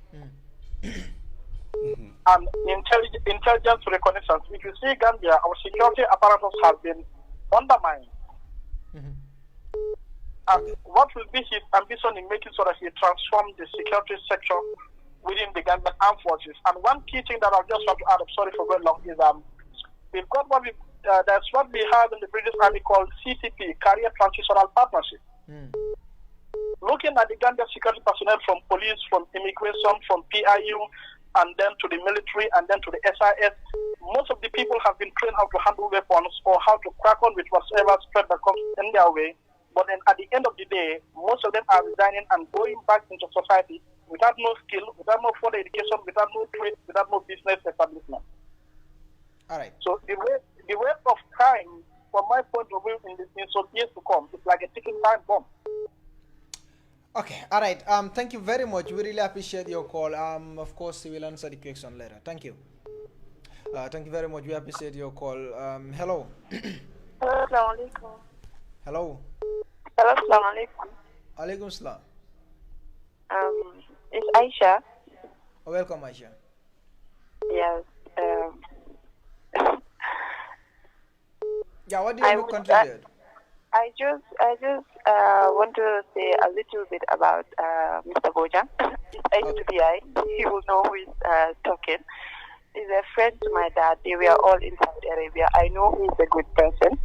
[SPEAKER 16] and intelligence reconnaissance. If you see Gambia, our security apparatus has been undermined. And what will be his ambition in making sure that he transforms the security sector within the Gambian armed forces? And one key thing that I just want to add, I'm sorry for going long, is we've got that's what we have in the British Army called CTP, Career Transitional Partnership. Looking at the Gambian security personnel from police, from immigration, from PIU, and then to the military, and then to the SIS, most of the people have been trained how to handle weapons or how to crack on with whatever threat that comes in their way. But then at the end of the day, most of them are resigning and going back into society without no skill, without no further education, without no trade, without no business establishment.
[SPEAKER 15] All right.
[SPEAKER 16] So the rate of crime, from my point of view, in some years to come, it's like a ticking time bomb.
[SPEAKER 15] Okay, all right. Thank you very much. We really appreciate your call. Of course, we will answer the question later. Thank you. Thank you very much. We appreciate your call. Hello.
[SPEAKER 17] Hello, assalamu alaikum.
[SPEAKER 15] Hello.
[SPEAKER 17] Hello, assalamu alaikum.
[SPEAKER 15] Alaikum salam.
[SPEAKER 17] It's Aisha.
[SPEAKER 15] Welcome, Aisha.
[SPEAKER 17] Yes.
[SPEAKER 15] Yeah, what do you want to contribute?
[SPEAKER 17] I just want to say a little bit about Mr. Bojang. It's HBI. He will know who is talking. He's a friend to my dad. They were all in Saudi Arabia. I know he's a good person.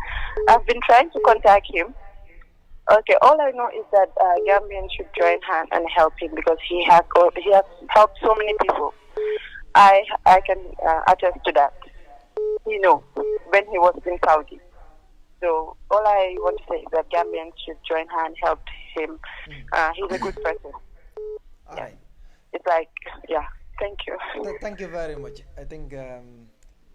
[SPEAKER 17] I've been trying to contact him. Okay, all I know is that Gambians should join hand and help him because he has helped so many people. I can attest to that. You know, when he was in Saudi. So all I want to say is that Gambians should join hand, help him. He's a good person.
[SPEAKER 15] All right.
[SPEAKER 17] It's like, yeah. Thank you.
[SPEAKER 15] Thank you very much. I think
[SPEAKER 14] I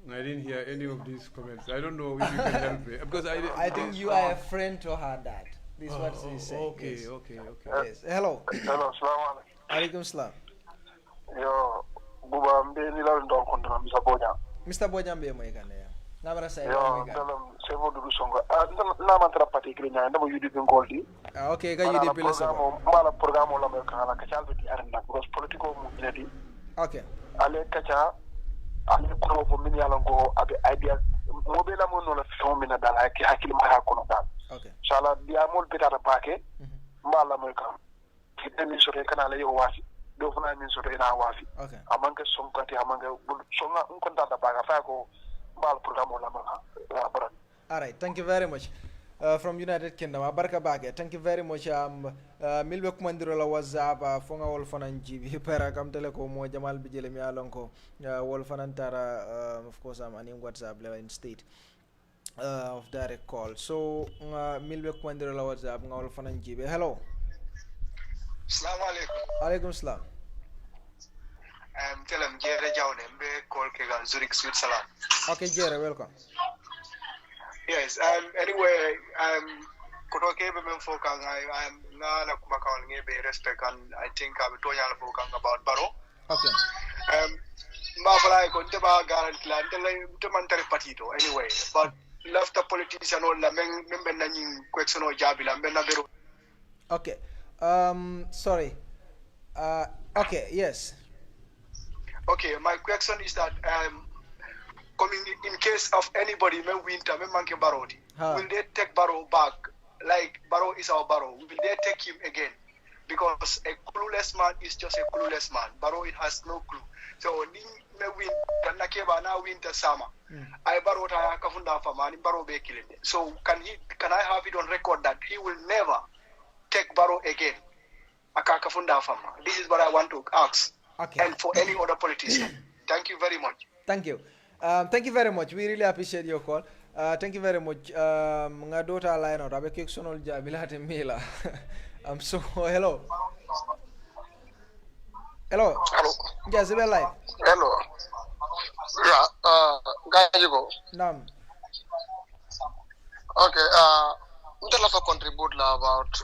[SPEAKER 14] didn't hear any of these comments. I don't know if you can help me because
[SPEAKER 15] I think you are a friend to her dad. This is what she said.
[SPEAKER 14] Okay,
[SPEAKER 15] yes.
[SPEAKER 14] okay.
[SPEAKER 15] Yes. Hello.
[SPEAKER 16] Hello, assalamu
[SPEAKER 15] alaikum salam.
[SPEAKER 16] Yo, buba mbe ni la ndo kontona Mr. Bojang.
[SPEAKER 15] Mr. Bojang be mo ikane ya. Ngabara sai
[SPEAKER 16] yo, dalam sevo du songo. Na mantra pati krinya ndabo UDP ngoldi.
[SPEAKER 15] Okay, ga UDP le
[SPEAKER 16] so. Mala programme la me kala ka chalbe di arena because politico mo nedi.
[SPEAKER 15] Okay.
[SPEAKER 16] Ale kacha ale ko fo min yalla ngo abe idea mo be la mo no la fo min dal hakili ma ha kono dal.
[SPEAKER 15] Okay.
[SPEAKER 16] Sala dia mol betata paake mala mo kam. Kideni sore kana la yo wasi. Do fana min sore ina wasi.
[SPEAKER 15] Okay.
[SPEAKER 16] Amanke sonkati amanke songa un konta da baga fa ko mal programme la ma.
[SPEAKER 15] All right. Thank you very much. From United Kingdom, Abarka Bage. Thank you very much. Milbe kumandiro la WhatsApp fonga wol fanan jibi para kam teleko mo Jamal bijele mi alonko wol fanan tara of course I'm on WhatsApp level in state of direct call. So milbe kumandiro la WhatsApp ngol fanan jibi. Hello.
[SPEAKER 18] Assalamu alaikum.
[SPEAKER 15] Alaikum salam.
[SPEAKER 18] Telam Jere Jawne mbe call ke ga Zurich Switzerland.
[SPEAKER 15] Okay, Jere, welcome.
[SPEAKER 18] Yes, anyway, koto ke be men fokang I'm na kuma kan ngebe respect and I think I to yalla fokang about Baro.
[SPEAKER 15] Okay.
[SPEAKER 18] Ma fala ko te ba guarantee la te man tare patito anyway, but left the politician on la men be na nyin question o jabi la ben na bero.
[SPEAKER 15] Okay. Sorry. Okay, yes.
[SPEAKER 18] Okay, my question is that coming in case of anybody, may winter, may monkey Barrow, will they take Barrow back? Like Barrow is our Barrow. Will they take him again? Because a clueless man is just a clueless man. Barrow has no clue. So may winter, nakeba na winter summer. I Barrow ta kafunda fama ni Barrow be killing. So can I have it on record that he will never take Barrow again? Akakafunda fama. This is what I want to ask.
[SPEAKER 15] Okay.
[SPEAKER 18] And for any other politician. Thank you very much.
[SPEAKER 15] Thank you. Thank you very much. We really appreciate your call. Thank you very much. Nga dota line out. Abe keksunol jabilate mila. So hello. Hello.
[SPEAKER 19] Hello.
[SPEAKER 15] Yes, we live.
[SPEAKER 19] Hello. Yeah. Guys, you go.
[SPEAKER 15] Nam.
[SPEAKER 19] Okay. Tell us a contribute about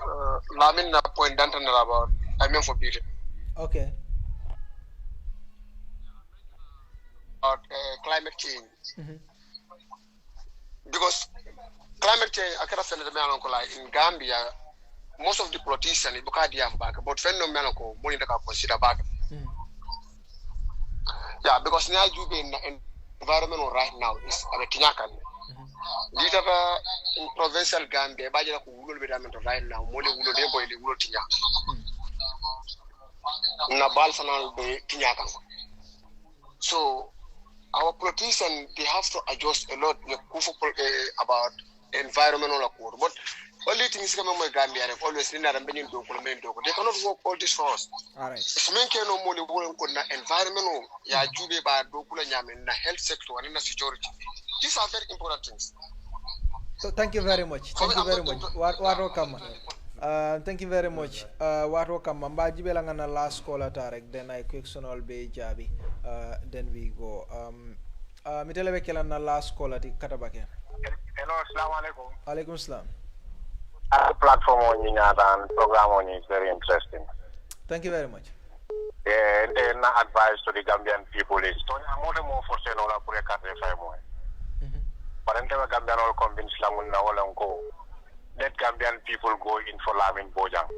[SPEAKER 19] Lamin point Danton about I mean for beauty.
[SPEAKER 15] Okay.
[SPEAKER 19] About climate change. Because climate change, I can't send the in Gambia, most of the politicians, back, but phenomenal, consider back. Yeah, because now you be in environment right now is a Tinyakan. Later in provincial Gambia, Bajana will be right now, Moli will be able to Tinya. Nabal Sanal be Tinyakan. So our politicians, they have to adjust a lot about environmental accord. But only things coming from Gambia and always in that they cannot work all this for us.
[SPEAKER 15] All right.
[SPEAKER 19] No money environmental, yeah, Jube by Dokula Yam in the health sector and in the security. These are very important things.
[SPEAKER 15] So thank you very much. Thank you very much. Thank you very much. Mbaji belangana last call atarek. Then I quick sonol be jabi. Then we go. Mitele bekela na last call ati katabake.
[SPEAKER 19] Hello, assalamu alaikum.
[SPEAKER 15] Alaikum salam.
[SPEAKER 19] Platform on and program on is very interesting.
[SPEAKER 15] Thank you very much.
[SPEAKER 19] Yeah, and then advice to the Gambian people is I'm more for saying all for a country more. But until Gambian all convinced Lamun na all go. Let Gambian people go in for Lamin Bojang.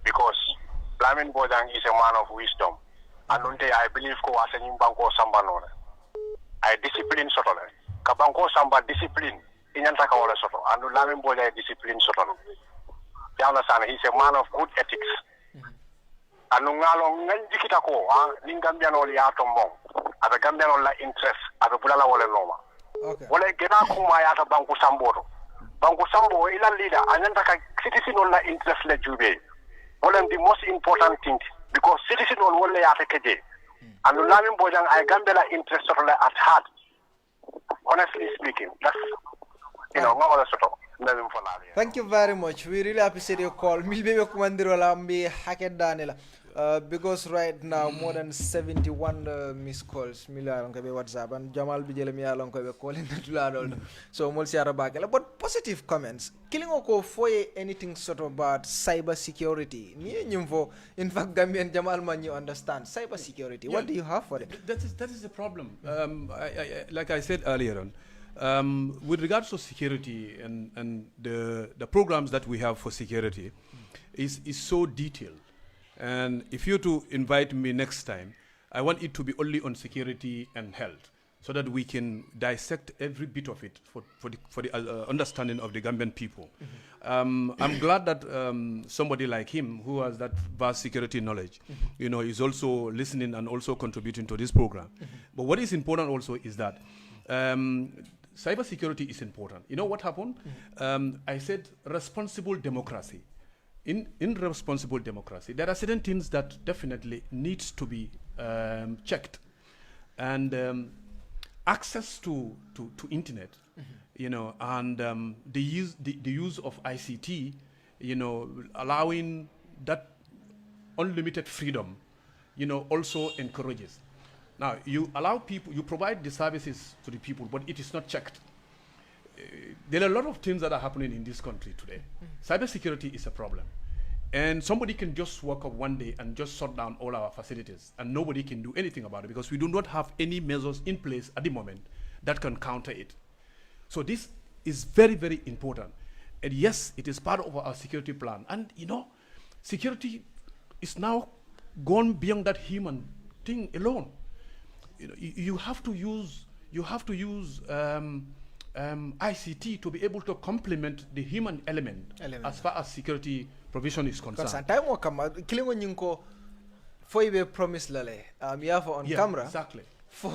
[SPEAKER 19] Because Lamin Bojang is a man of wisdom. And I believe ko as an banko sambanore. I discipline sotole. Kabanko samba discipline. Inyantaka wala soto. And Lamin Bojang discipline sotole. You understand? He's a man of good ethics. And ngalo nganjikita ko Gambian oli atombong. Aba Gambian ola interest. Aba bulala wala noma.
[SPEAKER 15] Okay.
[SPEAKER 19] Wala gena kuma yata banko samboro. Banko Sambo, ila leader, and citizen on the interest le jube. One of the most important things because citizen on one layer take and Lamin Bojang I Gambela interest at heart. Honestly speaking, that's
[SPEAKER 15] Thank you very much. We really appreciate your call. Milbe kumandiro lambi hacket danela. Because right now more than 71 missed calls mila be WhatsApp and Jamal bijele mi alon ko be calling natula so mol si arabakela but positive comments killing oko for anything sort of about cyber security ni nyimvo in fact Gambian Jamal man you understand cyber security what do you have for it?
[SPEAKER 14] That is the problem. Like I said earlier on, with regards to security and the programs that we have for security is so detailed. And if you're to invite me next time, I want it to be only on security and health, so that we can dissect every bit of it for the understanding of the Gambian people. I'm glad that somebody like him, who has that vast security knowledge, is also listening and also contributing to this program. But what is important also is that cybersecurity is important. You know what happened? I said responsible democracy. In responsible democracy, there are certain things that definitely needs to be checked, and access to internet, and the use of ICT, allowing that unlimited freedom, also encourages. Now you allow people, you provide the services to the people, but it is not checked. There are a lot of things that are happening in this country today. Cybersecurity is a problem. And somebody can just wake up one day and just shut down all our facilities, and nobody can do anything about it because we do not have any measures in place at the moment that can counter it. So this is very, very important. And yes, it is part of our security plan. And security is now gone beyond that human thing alone. You know, you have to use ICT to be able to complement the human element. As far as security provision is concerned.
[SPEAKER 15] Time will come. Killing when you go for you promise lale. You have on camera.
[SPEAKER 14] Exactly.
[SPEAKER 15] For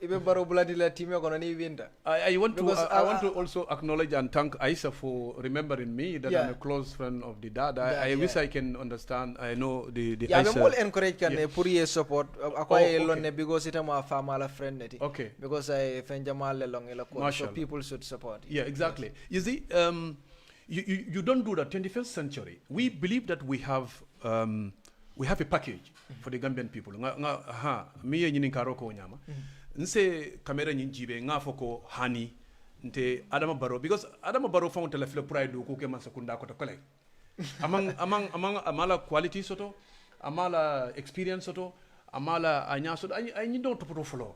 [SPEAKER 15] even Barobula team you're gonna need
[SPEAKER 14] I want to also acknowledge and thank Aisha for remembering me that I'm a close friend of the dad. I wish I can understand. I know the
[SPEAKER 15] yeah,
[SPEAKER 14] Aisha.
[SPEAKER 15] I'm all encourage can puri support. Acquire alone because it's a family friend.
[SPEAKER 14] Okay.
[SPEAKER 15] Because I find Jamal along so people should support.
[SPEAKER 14] Yeah, exactly. Yes. You see, you don't do that. 21st century. We believe that we have a package for the Gambian people. Me nyini karoko nyama. Nse kamera nyinjibe nga foko hani nte Adama Barrow because Adama Barrow found la file pride ko ke man sekunda ko to kole. Amang amala quality soto, amala experience soto, amala anya soto ay nyi don topoto folo.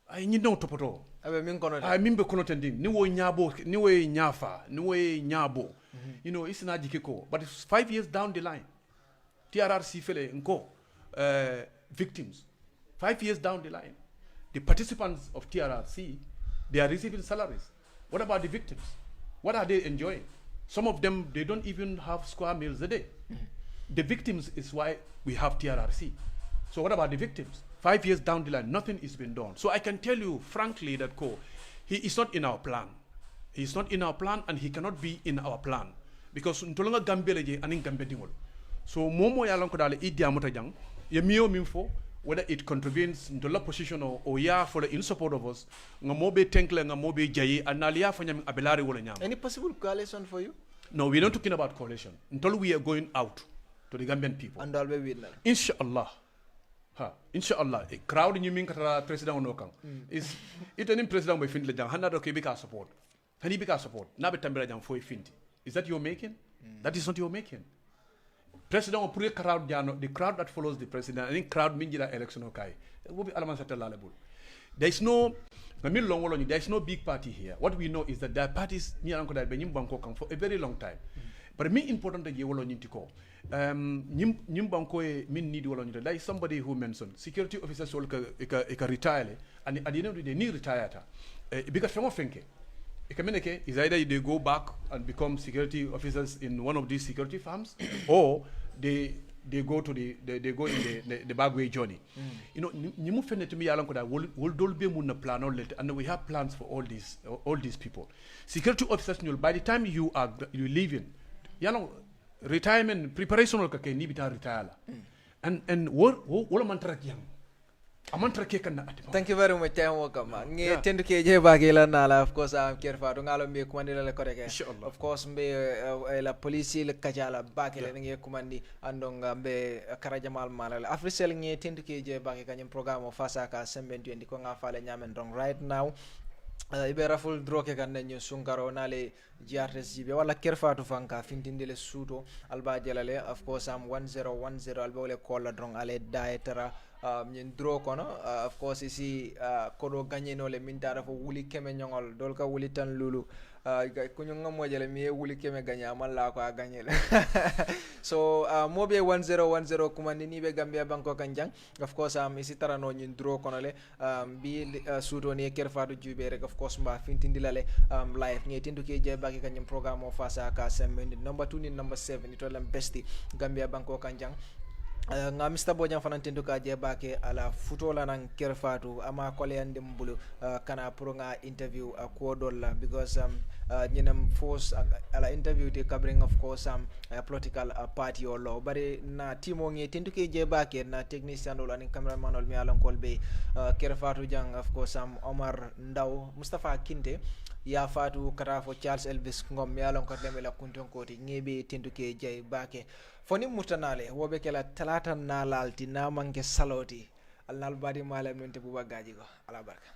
[SPEAKER 14] Ay nyi don topoto.
[SPEAKER 15] Abe min kono.
[SPEAKER 14] Ay mimbe kono tending ni wo nyabo ni wo nyafa ni wo nyabo. You know it's not jikiko but it's 5 years down the line. TRRC fele nko victims 5 years down the line the participants of TRRC they are receiving salaries. What about the victims? What are they enjoying? Some of them they don't even have square meals a day. The victims is why we have TRRC. So what about the victims? 5 years down the line nothing is being done. So I can tell you frankly that he is not in our plan. He is not in our plan and he cannot be in our plan because ntolonga gambeleje anin gambe dingol. So momo ya lanko dale idia mutajang ye mio minfo whether it contributes into la position or ya for the in support of us nga mobe tenkle nga mobe jayi analia fanya abelari wala nyama.
[SPEAKER 15] Any possible coalition for you?
[SPEAKER 14] No, we're not talking about coalition until we are going out to the Gambian people.
[SPEAKER 15] And always win.
[SPEAKER 14] Inshallah. Inshallah. A crowd in you kata president onokang is it any president by fin le jang hana do ke bika support. Hani bika support. Na betambira jang foi finti. Is that your making? That is not your making. President or crowd jano, the crowd that follows the president, I think crowd minjira election okay. Will be alaman satellalable. There is no big party here. What we know is that there are parties near Uncle Banko for a very long time. But me important that you will need to call. Banko mean need there is somebody who mentioned security officers will retire and at the end of the day need retire. Because from is either they go back and become security officers in one of these security firms or they go to they go in the back way journey. You know, nimu fene to me along that will be mun plan and we have plans for all these people. Security officers by the time you leaving, you know, retirement preparation or kake ni bita retire. And what mantra yang.
[SPEAKER 15] Thank you very much. Welcome. Nge tendu ke je bagela nala of course am Kerr Fatou ngalo me kumandi la koreke. Of course mbe la police le kajala bagela nge kumandi andonga mbe karajamal malala. Afrisel nge tendu ke je bagela kanyum programme fasa ka sembentu ndi ko nga fale nyamen dong right now. Ibe raful droke kan nanyo sungaro nale GRS jibe wala Kerr Fatou fanka fintindele suto alba jelale of course am 1010 alba wala call drong ale daetera ñin draw kono of course ici kodo gagné no le minta fo wuli keme ñongol dol ka wuli tan lulu ko ñu ngamojale mi wuli keme gagné amal la ko gagné so mobe 1010 kumandi ni be Gambia banko kanjang of course isi tarano ñin draw kono le bi suto ni Kerr Fatou jube rek of course mba fintindilale live ñe tindu ke je baki kanyum programme o fasa ka sembendi number 2 ni number 7 ito lam besti Gambia banko kanjang nga Mr. Bojang fanantindu ka je bake ala futola nan Kerr Fatou ama kole ande mbulu kana pour nga interview ko dolla because ñenam force ala interview te covering of course political party or law bari na timo ngi tindu ke je bake na technician do lan cameraman ol mi alan kolbe Kerr Fatou jang of course Omar Ndaw Mustafa Kinte ya Fatou kata fo Charles Elvis ngom mi alon ko demela kunton koti ngebe tinduke jay bake foni mutanale wobe kala talata na lalti na manke saloti alnal badi malam nonte buba gaji ko ala barka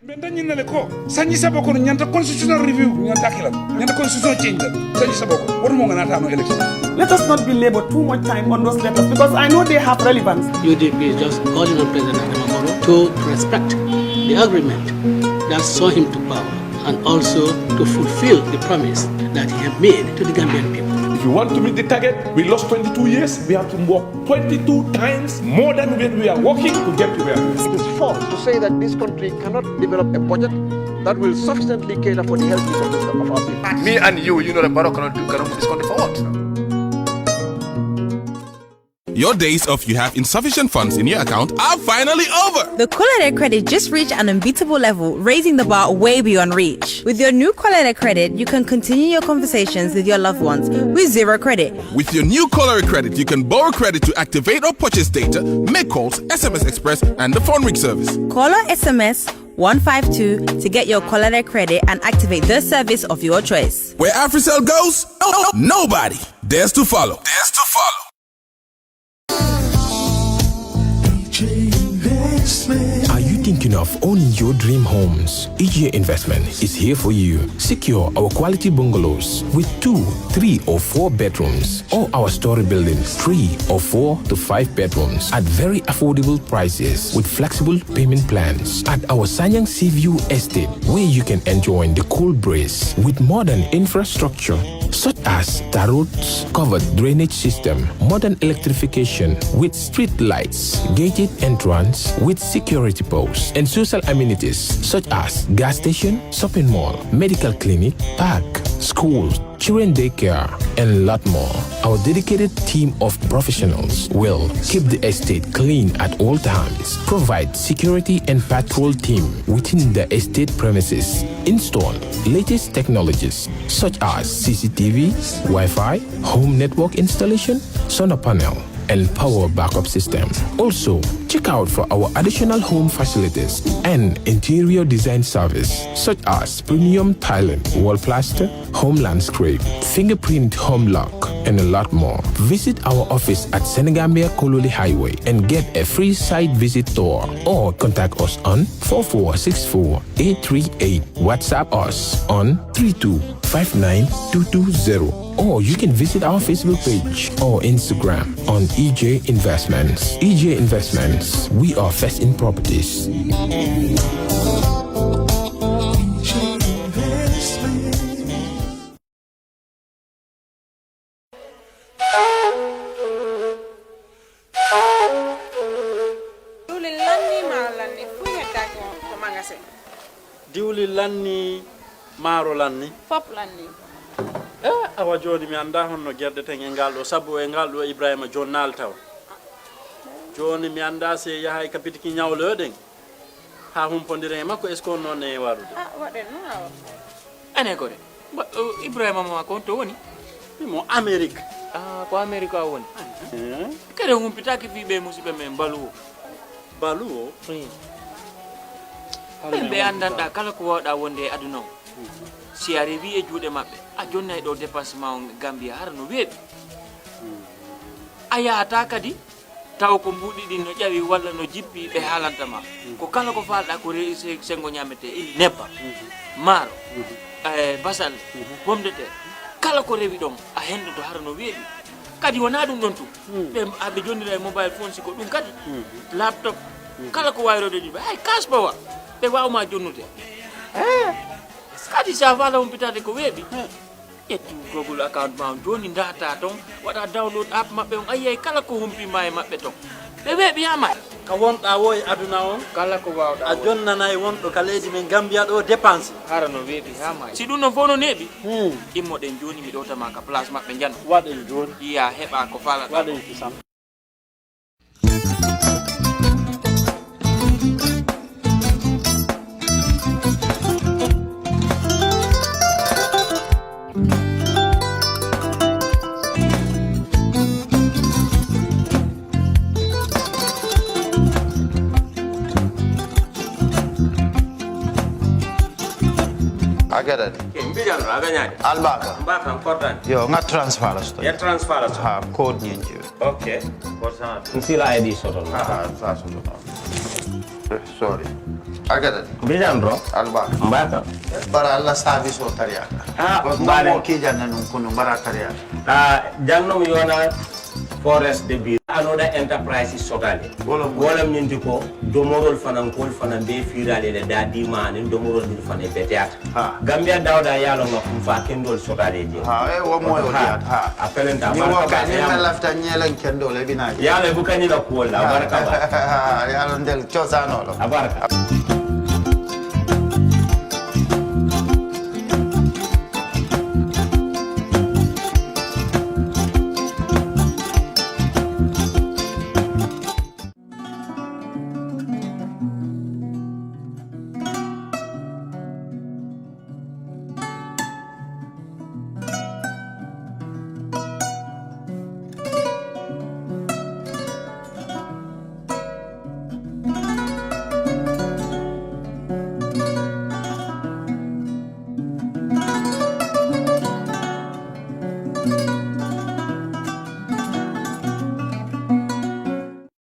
[SPEAKER 4] benda nyinale ko sanyi saboko nyanta constitutional review nyanta kila nyanta constitution change sanyi saboko wodo mo ngana no election.
[SPEAKER 9] Let us not be labor too much time on those letters because I know they have relevance.
[SPEAKER 10] UDP is just calling on President Adama to respect the agreement that saw him to power and also to fulfill the promise that he had made to the Gambian people.
[SPEAKER 4] If we want to meet the target, we lost 22 years. We have to work 22 times more than we are working to get to where we are.
[SPEAKER 11] It is false to say that this country cannot develop a budget that will sufficiently cater for the health needs of our people.
[SPEAKER 12] Me and you know that Barrow cannot move this country forward.
[SPEAKER 20] Your days of you have insufficient funds in your account are finally over.
[SPEAKER 21] The Quality Credit just reached an unbeatable level, raising the bar way beyond reach. With your new Quality Credit, you can continue your conversations with your loved ones with zero credit.
[SPEAKER 20] With your new Quality Credit, you can borrow credit to activate or purchase data, make calls, SMS Express, and the phone ring service.
[SPEAKER 21] Call or SMS 152 to get your Quality Credit and activate the service of your choice.
[SPEAKER 20] Where AfriCell goes, nobody dares to follow. Are you thinking of owning your dream homes? EJ Investment is here for you. Secure our quality bungalows with 2, 3, or 4 bedrooms, or our story buildings 3 or 4 to 5 bedrooms at very affordable prices with flexible payment plans at our Sanyang Seaview Estate, where you can enjoy the cool breeze with modern infrastructure such as tar roads, covered drainage system, modern electrification with street lights, gated entrance with security posts, and social amenities such as gas station, shopping mall, medical clinic, park, schools, children daycare, and a lot more. Our dedicated team of professionals will keep the estate clean at all times, provide security and patrol team within the estate premises, install latest technologies such as CCTV, Wi-Fi, home network installation, solar panel, and power backup system. Also, check out for our additional home facilities and interior design service such as premium tiling, wall plaster, home landscape, fingerprint home lock, and a lot more. Visit our office at Senegambia Kololi Highway and get a free site visit tour, or contact us on 4464-838. WhatsApp us on 3259220. Or you can visit our Facebook page or Instagram on EJ Investments. EJ Investments, we are first in properties.
[SPEAKER 3] diwli lanni maaro lanni
[SPEAKER 22] fop lanni
[SPEAKER 3] awa joni mi anda honno gerdeten e ngal ɗo sabu e ngal ɗo Ibrahima jonnal taw joni mi anda se yahay kapitiki ñawloɗen ha humpodire e makko est ce que on noon e warude
[SPEAKER 22] waɗen noon awa
[SPEAKER 5] ane kore Ibrahima ma ko to woni
[SPEAKER 3] mo Amérique
[SPEAKER 5] ko Amérique a woni kede humpitaki fiɓe musidɓe men baluwo ɓe andanɗa kala ko wawɗa wonde e aduna o si a rewi e juuɗe maɓɓe a jonnay ɗo dépassement o Gambia hara no weeɓi a yahata kadi taw ko mbuɗi ɗi no ƴawi walla no jippi ɓe haalantama ko kala ko falɗa ko sengo ñamete ili nebba maaro basal pomme de terre kala ko rewi ɗon a hendoto hara no weeɓi kadi wona ɗum ɗon tu ɓe jonnira e mobile phone siko ɗum kadi laptop kala ko wayrode jiɓe hay kaspawa ɓe wawma jonnude kadi sa fala humpitade ko weeɓi ƴettu google account ma joni data ton waɗa download app maɓɓe on ayiyay kala ko humpima e maɓɓe ton ɓe weeɓi yama
[SPEAKER 3] ka wonɗa wo e aduna on
[SPEAKER 5] kala ko wawɗa
[SPEAKER 3] a jonnana e wonɗo ka leydi men Gambia ɗo dépense
[SPEAKER 5] hara no weeɓi yama si ɗum non fof no neeɓi immoɗen joni mi ɗowtama ka place maɓɓe jan
[SPEAKER 3] waɗen joni
[SPEAKER 5] yiya heɓa ko falaɗa
[SPEAKER 3] waɗen kisam
[SPEAKER 1] Agada.
[SPEAKER 2] Mbijan aganya.
[SPEAKER 1] Albaka.
[SPEAKER 2] Mbaka important.
[SPEAKER 1] Yo, nga transfer la sto.
[SPEAKER 2] Ya transfer la sto.
[SPEAKER 1] Ha, code nyenje.
[SPEAKER 2] Okay. Kosa. Nsila ID soto.
[SPEAKER 1] Ha, sa soto. Sorry. Agada.
[SPEAKER 2] Mbijan bro.
[SPEAKER 1] Albaka.
[SPEAKER 2] Mbaka.
[SPEAKER 1] Bara alla service o tariaka.
[SPEAKER 2] mbare
[SPEAKER 1] mo ki janna nun kunu bara tariaka.
[SPEAKER 2] Janno mi yona forest de bi. another enterprise is totally. Golam nindiko domorol fanan kol fanan be firale le dadi man domorol dir fanan beteat. Gambia dawda yalo ngam fa kendol totally je.
[SPEAKER 1] Ha e wo moyo diat ha.
[SPEAKER 2] Apelenta
[SPEAKER 1] ni wo ka ni na lafta nyelen kendol e bina.
[SPEAKER 2] Yalo bukani la kola baraka ba.
[SPEAKER 1] Yalo ndel chosano lo.
[SPEAKER 2] Abaraka.